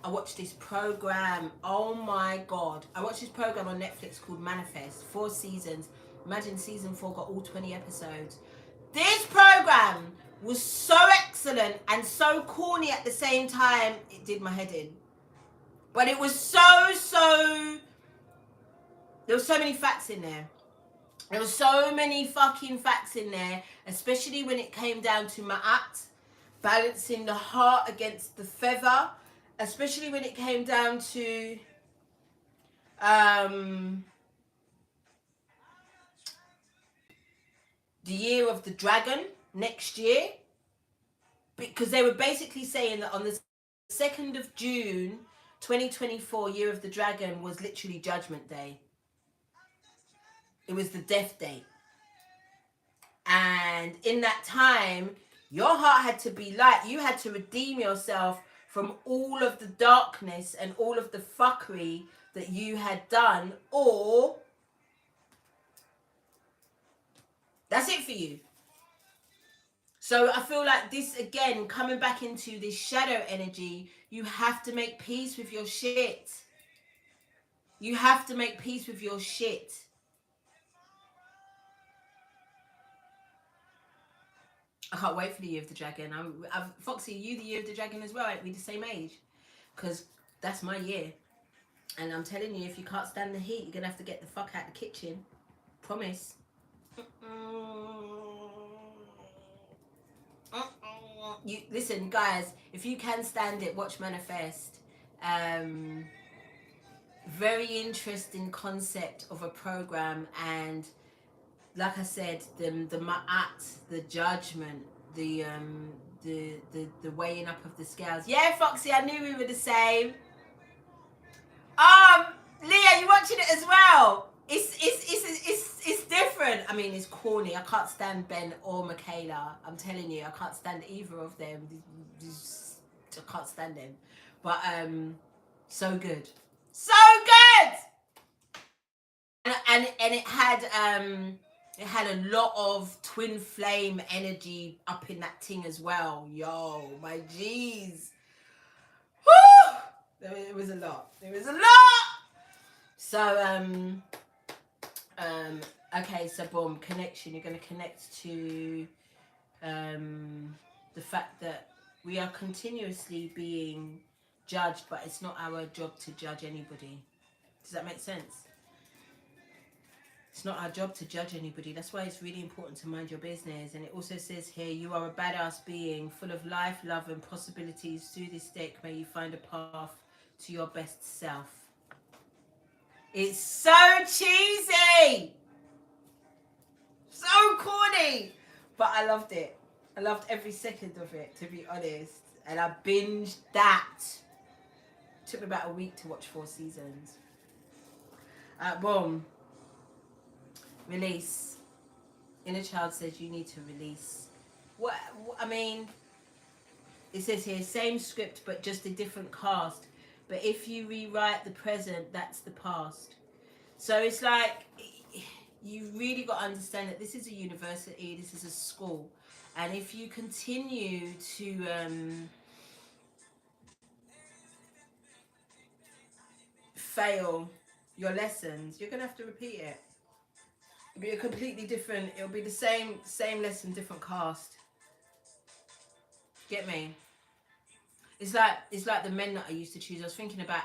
I watched this program. Oh my God. I watched this program on Netflix called Manifest. 4 seasons. Imagine season 4 got all 20 episodes. This program was so excellent and so corny at the same time. It did my head in. But it was so... There were so many facts in there. There were so many fucking facts in there, especially when it came down to Ma'at, balancing the heart against the feather, especially when it came down to the year of the dragon next year, because they were basically saying that on the 2nd of June 2024, year of the dragon, was literally Judgment Day. It was the death date. And in that time, your heart had to be light. You had to redeem yourself from all of the darkness and all of the fuckery that you had done, or that's it for you. So I feel like this, again, coming back into this shadow energy, you have to make peace with your shit. You have to make peace with your shit. I can't wait for the year of the dragon. Foxy, you the year of the dragon as well? Ain't we the same age? Because that's my year. And I'm telling you, if you can't stand the heat, you're going to have to get the fuck out of the kitchen. Promise. You listen, guys, if you can stand it, watch Manifest. Very interesting concept of a program, and like I said, the ma'at, the judgment, the weighing up of the scales. Yeah, Foxy, I knew we were the same. Leah, you watching it as well? It's different. I mean, it's corny. I can't stand Ben or Michaela. I'm telling you, I can't stand either of them. I can't stand them. But so good, so good. And it had a lot of twin flame energy up in that thing as well. Yo, my G's. Woo! It was a lot. It was a lot. So okay, so boom, connection. You're going to connect to the fact that we are continuously being judged, but it's not our job to judge anybody. Does that make sense? It's not our job to judge anybody. That's why it's really important to mind your business. And it also says here, you are a badass being full of life, love and possibilities. Through this deck, may you find a path to your best self. It's so cheesy. So corny. But I loved it. I loved every second of it, to be honest. And I binged that. Took me about a week to watch 4 seasons. Boom. Release. Inner child says you need to release. What I mean, it says here, same script but just a different cast. But if you rewrite the present, that's the past. So it's like, you really got to understand that this is a university, this is a school. And if you continue to fail your lessons, you're going to have to repeat it. It'll be a completely different, it'll be the same lesson, different cast. Get me? It's like the men that I used to choose. I was thinking about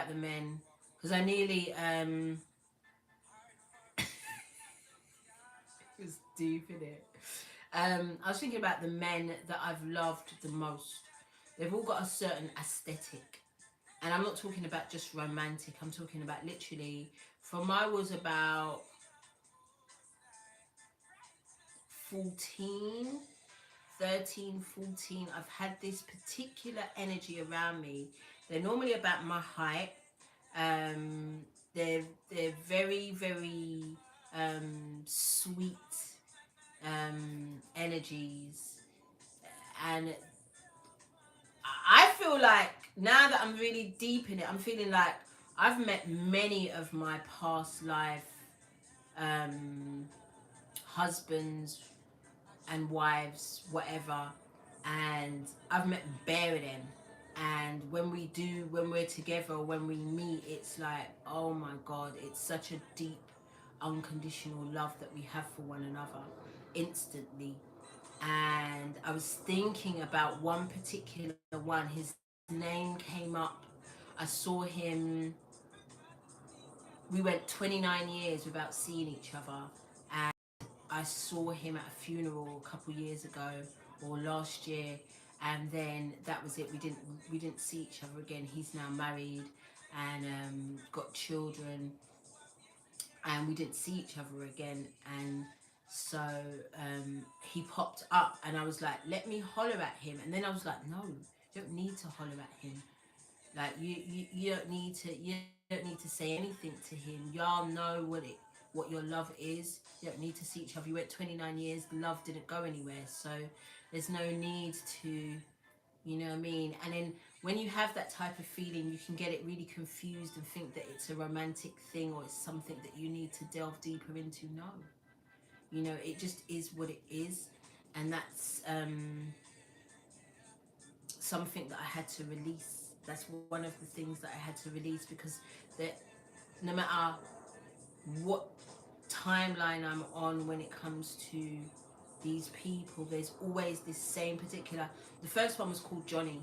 the men, because I nearly it was deep in it. I was thinking about the men that I've loved the most. They've all got a certain aesthetic, and I'm not talking about just romantic. I'm talking about literally from I was about 13, 14, I've had this particular energy around me. They're normally about my height. They're very, very sweet energies. And I feel like now that I'm really deep in it, I'm feeling like I've met many of my past life husbands and wives, whatever, and I've met bare of them. And when we're together, when we meet, it's like, oh my God, it's such a deep, unconditional love that we have for one another instantly. And I was thinking about one particular one. His name came up. I saw him. We went 29 years without seeing each other. And I saw him at a funeral a couple years ago or last year, and then that was it. We didn't see each other again. He's now married and got children, and we didn't see each other again. And so he popped up, and I was like, let me holler at him. And then I was like, no, you don't need to holler at him. Like you don't need to say anything to him. Y'all know what your love is. You don't need to see each other. You went 29 years, the love didn't go anywhere. So there's no need to, you know what I mean? And then when you have that type of feeling, you can get it really confused and think that it's a romantic thing or it's something that you need to delve deeper into. No. You know, it just is what it is. And that's something that I had to release. That's one of the things that I had to release, because that no matter what timeline I'm on when it comes to these people, there's always this same particular. The first one was called Johnny.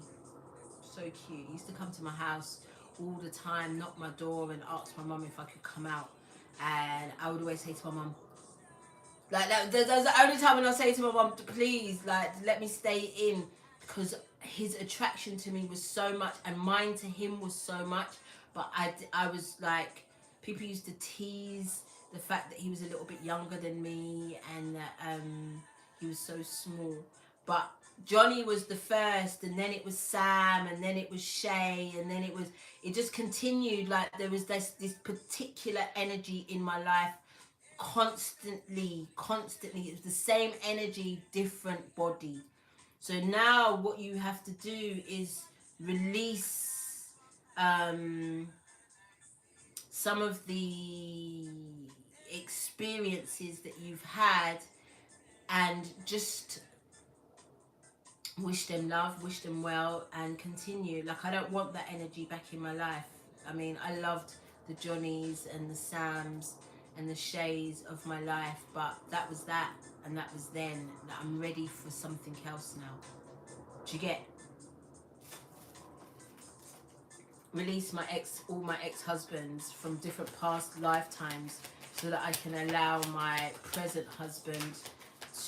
So cute. He used to come to my house all the time, knock my door and ask my mum if I could come out. And I would always say to my mum, like that's the only time when I say to my mum, please, like, let me stay in, because his attraction to me was so much and mine to him was so much. But I was like, people used to tease the fact that he was a little bit younger than me and that he was so small. But Johnny was the first, and then it was Sam, and then it was Shay, and then it just continued. Like there was this particular energy in my life constantly. It was the same energy, different body. So now what you have to do is release some of the experiences that you've had and just wish them love, wish them well, and continue. Like, I don't want that energy back in my life. I mean, I loved the Johnnies and the Sams and the Shays of my life, but that was that, and that was then. That I'm ready for something else now. Do you get? Release all my ex-husbands from different past lifetimes, so that I can allow my present husband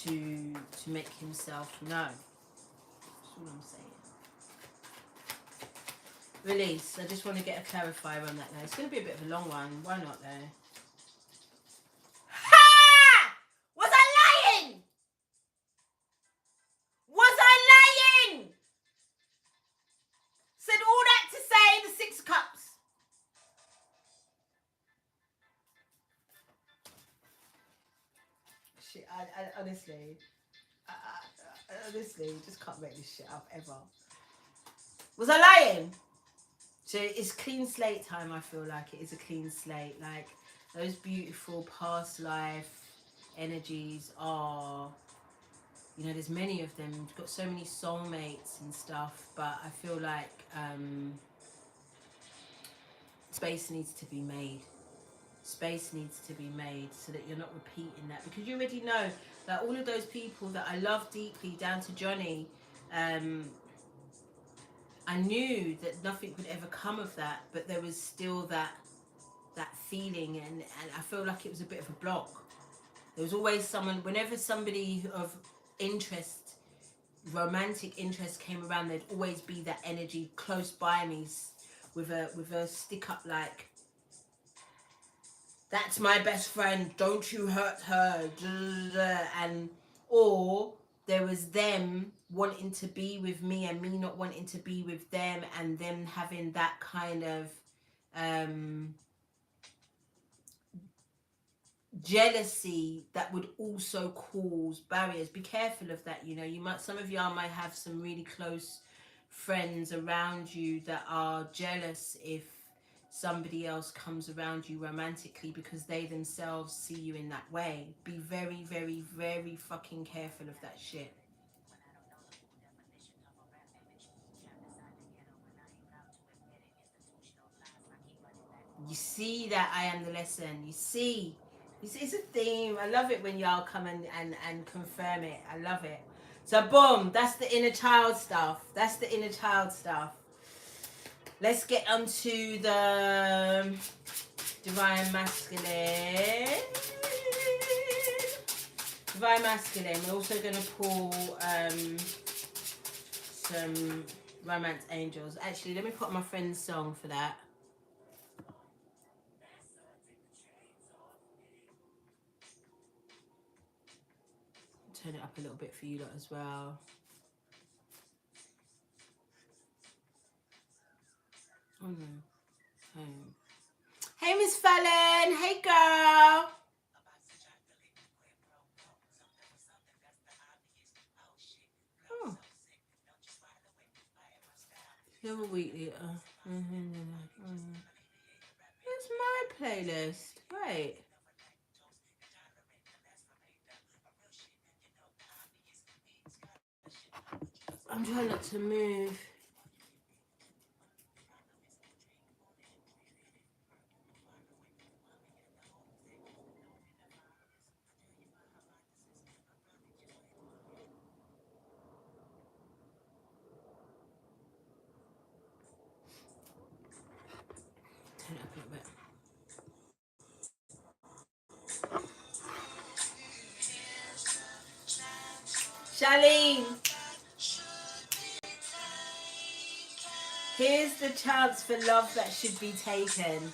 to make himself known. That's all I'm saying. Release. I just want to get a clarifier on that now. It's going to be a bit of a long one. Why not, though? Ha! Was I lying? shit. I honestly, honestly, just can't make this shit up ever. Was I lying? So it's clean slate time. I feel like it is a clean slate. Like those beautiful past life energies are, you know, there's many of them. You've got so many soulmates and stuff, but I feel like space needs to be made. Space needs to be made so that you're not repeating that, because you already know that all of those people that I love deeply, down to Johnny, I knew that nothing would ever come of that, but there was still that feeling, and I feel like it was a bit of a block. There was always someone, whenever somebody of interest, romantic interest came around, there'd always be that energy close by me with a stick up like, that's my best friend, don't you hurt her, and or there was them wanting to be with me and me not wanting to be with them, and them having that kind of jealousy that would also cause barriers. Be careful of that. You know, you might, some of y'all might have some really close friends around you that are jealous if somebody else comes around you romantically, because they themselves see you in that way. Be very, very, very fucking careful of that shit. You see that I am the lesson. You see, it's a theme. I love it when y'all come and confirm it. I love it. So boom, that's the inner child stuff. That's the inner child stuff. Let's get onto the divine masculine. Divine masculine. We're also going to pull some romance angels. Actually, let me put my friend's song for that. Turn it up a little bit for you lot as well. Oh no. Hey Miss Fallon. Hey girl. Oh. You have a weekly. Where's my playlist? Wait. I'm trying not to move. Turn it up a little bit. Charlene, here's the chance for love that should be taken.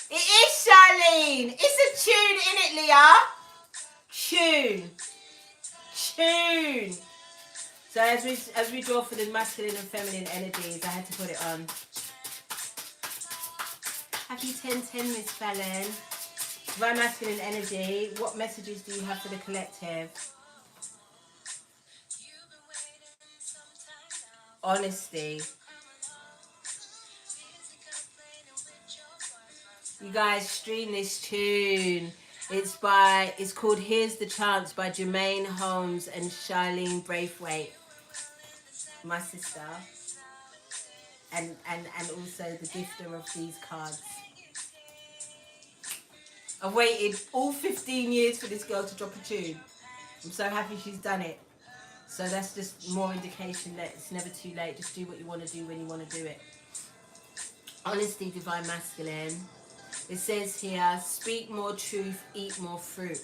It is Charlene. It's a tune, innit, Leah? Tune. So as we draw for the masculine and feminine energies, I had to put it on. Happy 10/10, Miss Fallon. Divine masculine energy. What messages do you have for the collective? Honesty. You guys, stream this tune. It's called Here's the Chance by Jermaine Holmes and Charlene Braithwaite, my sister, and also the gifter of these cards. I've waited all 15 years for this girl to drop a tune. I'm so happy she's done it. So that's just more indication that it's never too late. Just do what you want to do when you want to do it. Honesty, divine masculine. It says here, speak more truth, eat more fruit.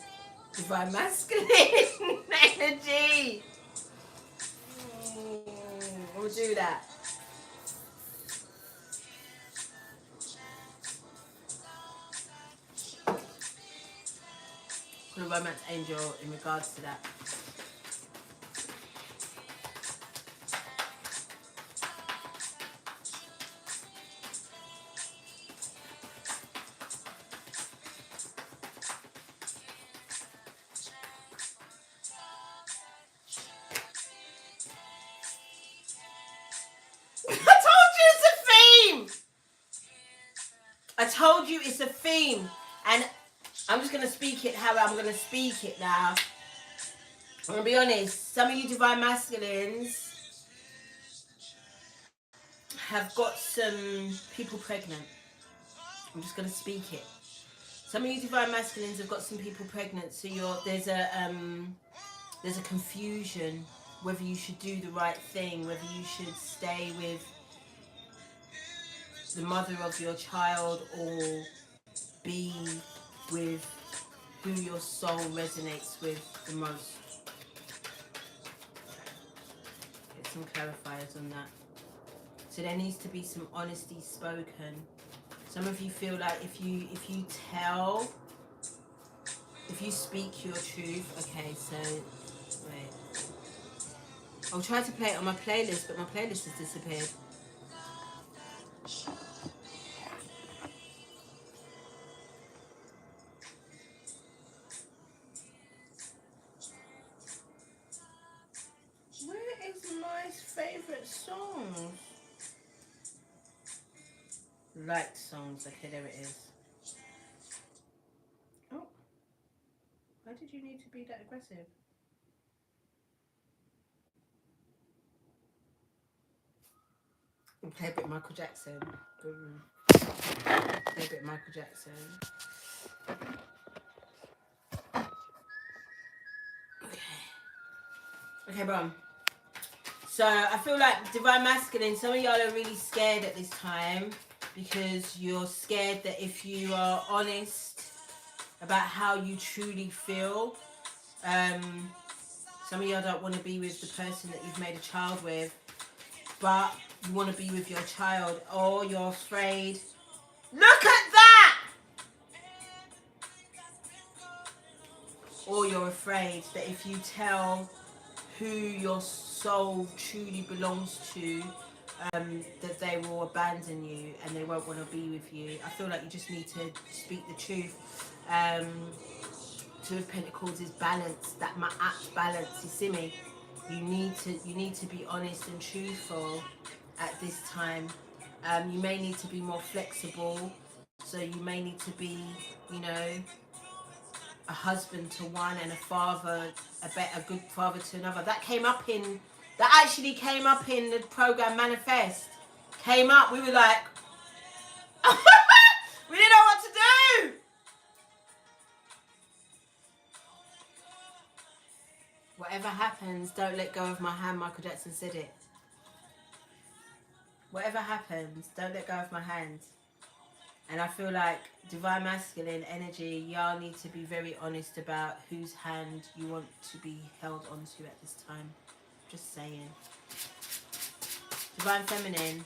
Divine masculine energy. We'll do that. Put a romance angel in regards to that. told you it's a theme. And I'm just going to speak it how I'm going to speak it now. I'm going to be honest. Some of you divine masculines have got some people pregnant. I'm just going to speak it. Some of you divine masculines have got some people pregnant. So there's a confusion whether you should do the right thing, whether you should stay with the mother of your child or be with who your soul resonates with the most. Get some clarifiers on that. So there needs to be some honesty spoken. Some of you feel like if you speak your truth. Okay, so wait. I'll try to play it on my playlist, but my playlist has disappeared. Where is my favourite song? Liked songs. Okay, there it is. Oh. Why did you need to be that aggressive? I'll play a bit of Michael Jackson. Play a bit of Michael Jackson. Okay, bro. So I feel like divine masculine, some of y'all are really scared at this time because you're scared that if you are honest about how you truly feel, some of y'all don't want to be with the person that you've made a child with, but you want to be with your child, or you're afraid. Look at that! Or you're afraid that if you tell who your soul truly belongs to, that they will abandon you and they won't want to be with you. I feel like you just need to speak the truth. Two of Pentacles is balance, that ma'at balance. You see me? You need to be honest and truthful at this time. You may need to be more flexible. So you may need to be, a husband to one and a father, a good father to another. That actually came up in the program Manifest. Came up, we were like, we didn't know what to do. Whatever happens, don't let go of my hand. Michael Jackson said it. Whatever happens, don't let go of my hand. And I feel like divine masculine energy, y'all need to be very honest about whose hand you want to be held onto at this time. Just saying. Divine feminine.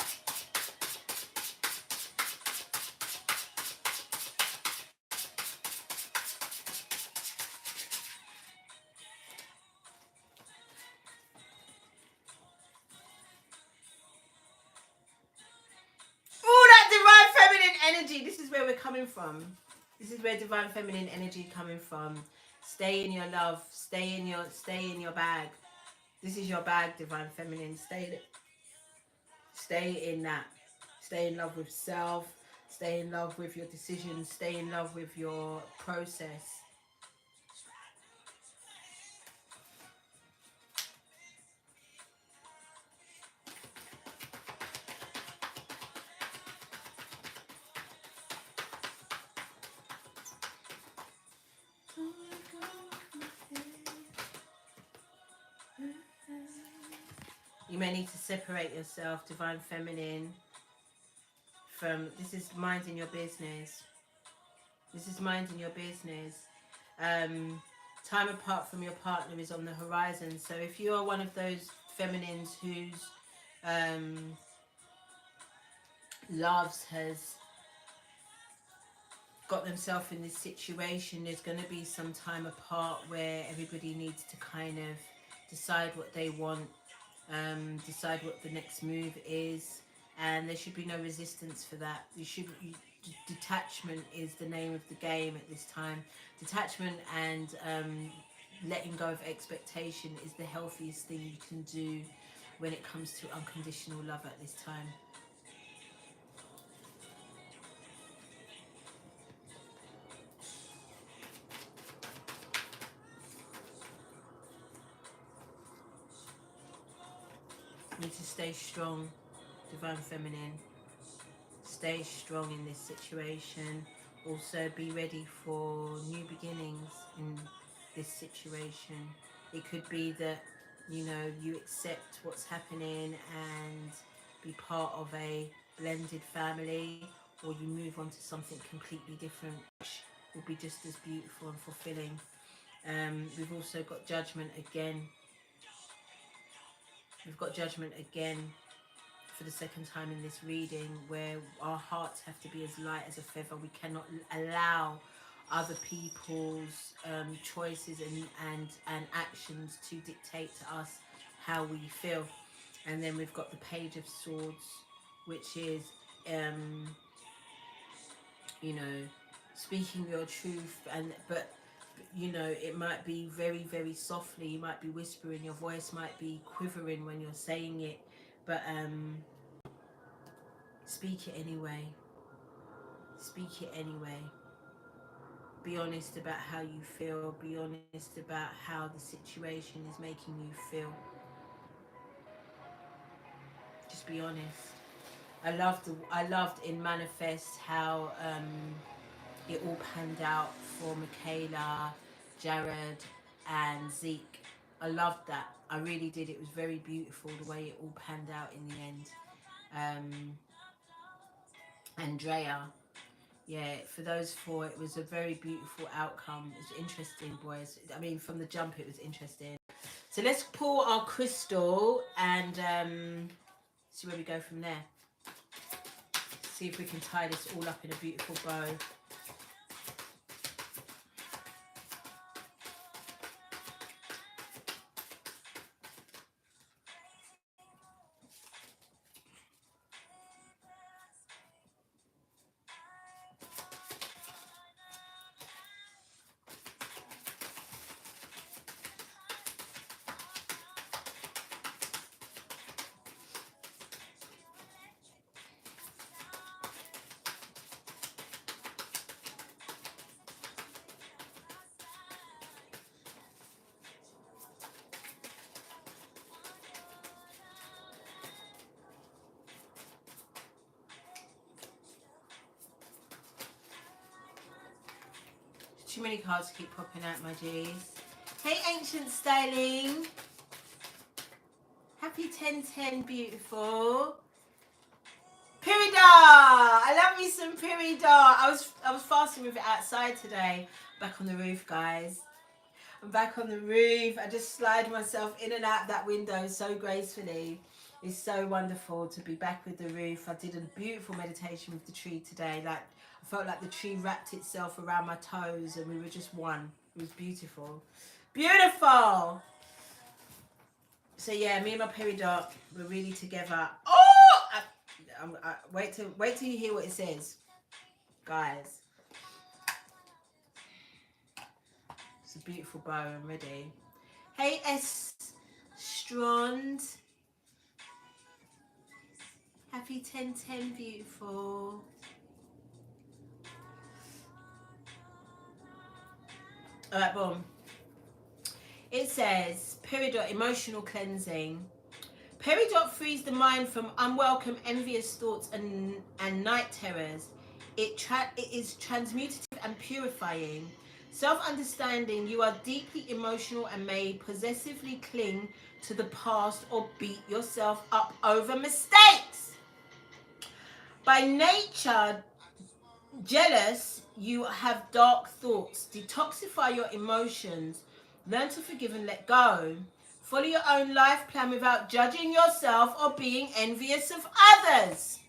This is where we're coming from. This is where divine feminine energy coming from. Stay in your love. Stay in your bag. This is your bag, divine feminine. Stay in that. Stay in love with self. Stay in love with your decisions. Stay in love with your process. You may need to separate yourself, divine feminine, from, this is minding your business. This is minding your business. Time apart from your partner is on the horizon. So if you are one of those feminines whose loves has got themselves in this situation, there's going to be some time apart where everybody needs to kind of decide what they want, decide what the next move is, and there should be no resistance for that. Detachment is the name of the game at this time. Detachment and letting go of expectation is the healthiest thing you can do when it comes to unconditional love at this time. need to stay strong, Divine Feminine. Stay strong in this situation. Also be ready for new beginnings in this situation. It could be that, you know, you accept what's happening and be part of a blended family, or you move on to something completely different, which will be just as beautiful and fulfilling. We've also got Judgment again. We've got Judgment again for the second time in this reading, where our hearts have to be as light as a feather. We cannot allow other people's choices and actions to dictate to us how we feel. And then we've got the Page of Swords, which is you know, speaking your truth, but you know, it might be very, very softly. You might be whispering, your voice might be quivering when you're saying it, but speak it anyway. Speak it anyway. Be honest about how you feel. Be honest about how the situation is making you feel. Just be honest. I loved in Manifest how it all panned out for Michaela, Jared and Zeke. I loved that. I really did. It was very beautiful the way it all panned out in the end. Andrea, yeah, for those four, it was a very beautiful outcome. It was interesting, boys. I mean, from the jump, it was interesting. So let's pull our crystal and see where we go from there. See if we can tie this all up in a beautiful bow. Too many cards keep popping out, my G's. Hey, Ancient Styling. Happy 10/10, beautiful. Peridot! I love me some Peridot. I was fasting with it outside today. Back on the roof, guys. I'm back on the roof. I just slide myself in and out that window so gracefully. It's so wonderful to be back with the roof. I did a beautiful meditation with the tree today. Like, I felt like the tree wrapped itself around my toes and we were just one. It was beautiful. Beautiful! So yeah, me and my Peridot, we're really together. Oh! Wait till you hear what it says. Guys. It's a beautiful bow. I'm ready. Hey, S. Strond. Happy 10/10, beautiful. Alright, boom. It says, Peridot, emotional cleansing. Peridot frees the mind from unwelcome, envious thoughts and night terrors. It is transmutative and purifying. Self-understanding, you are deeply emotional and may possessively cling to the past or beat yourself up over mistakes. By nature, jealous, you have dark thoughts. Detoxify your emotions. Learn to forgive and let go. Follow your own life plan without judging yourself or being envious of others.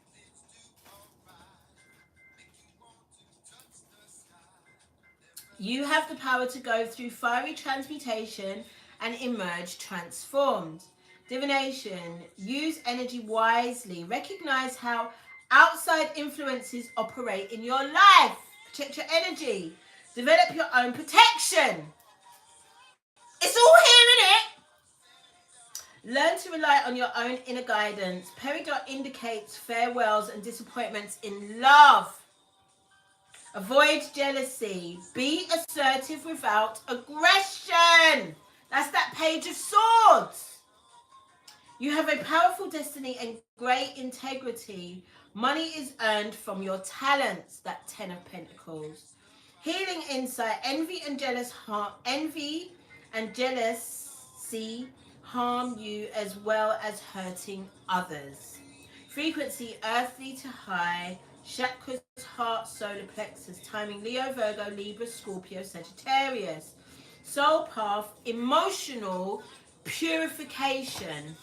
You have the power to go through fiery transmutation and emerge transformed. Divination, use energy wisely. Recognize how outside influences operate in your life. Protect your energy. Develop your own protection. It's all here, innit? Learn to rely on your own inner guidance. Peridot indicates farewells and disappointments in love. Avoid jealousy. Be assertive without aggression. That's that Page of Swords. You have a powerful destiny and great integrity. Money is earned from your talents, that 10 of Pentacles. Healing insight, envy and jealousy harm you as well as hurting others. Frequency, earthly to high, chakras, heart, solar plexus, timing, Leo, Virgo, Libra, Scorpio, Sagittarius. Soul path, emotional purification.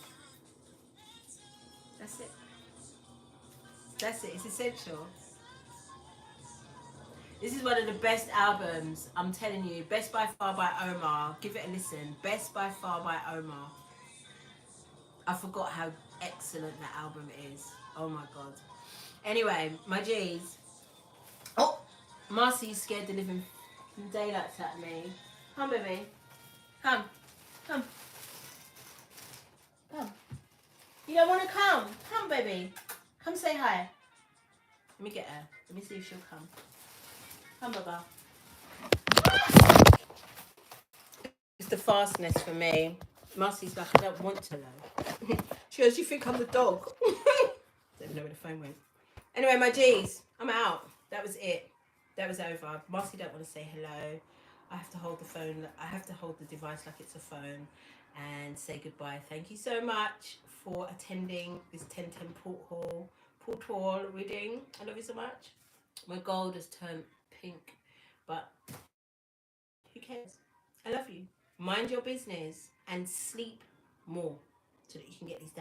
That's it. That's it. It's essential. This is one of the best albums. I'm telling you. Best by Far by Omar. Give it a listen. Best by Far by Omar. I forgot how excellent that album is. Oh my god. Anyway, my G's. Oh, Marcy's scared the living daylights at me. Come, baby. Come. Come. Come. You don't want to come? Come, baby. Come say hi. Let me get her. Let me see if she'll come. Come, Baba. It's the fastness for me. Marcy's like, I don't want to know. She goes, you think I'm the dog? Don't even know where the phone went. Anyway, my G's, I'm out. That was it. That was over. Marcy don't want to say hello. I have to hold the phone. I have to hold the device like it's a phone and say goodbye. Thank you so much for attending this 1010 portal reading. I love you so much. My gold has turned pink, but who cares? I love you. Mind your business and sleep more so that you can get these down.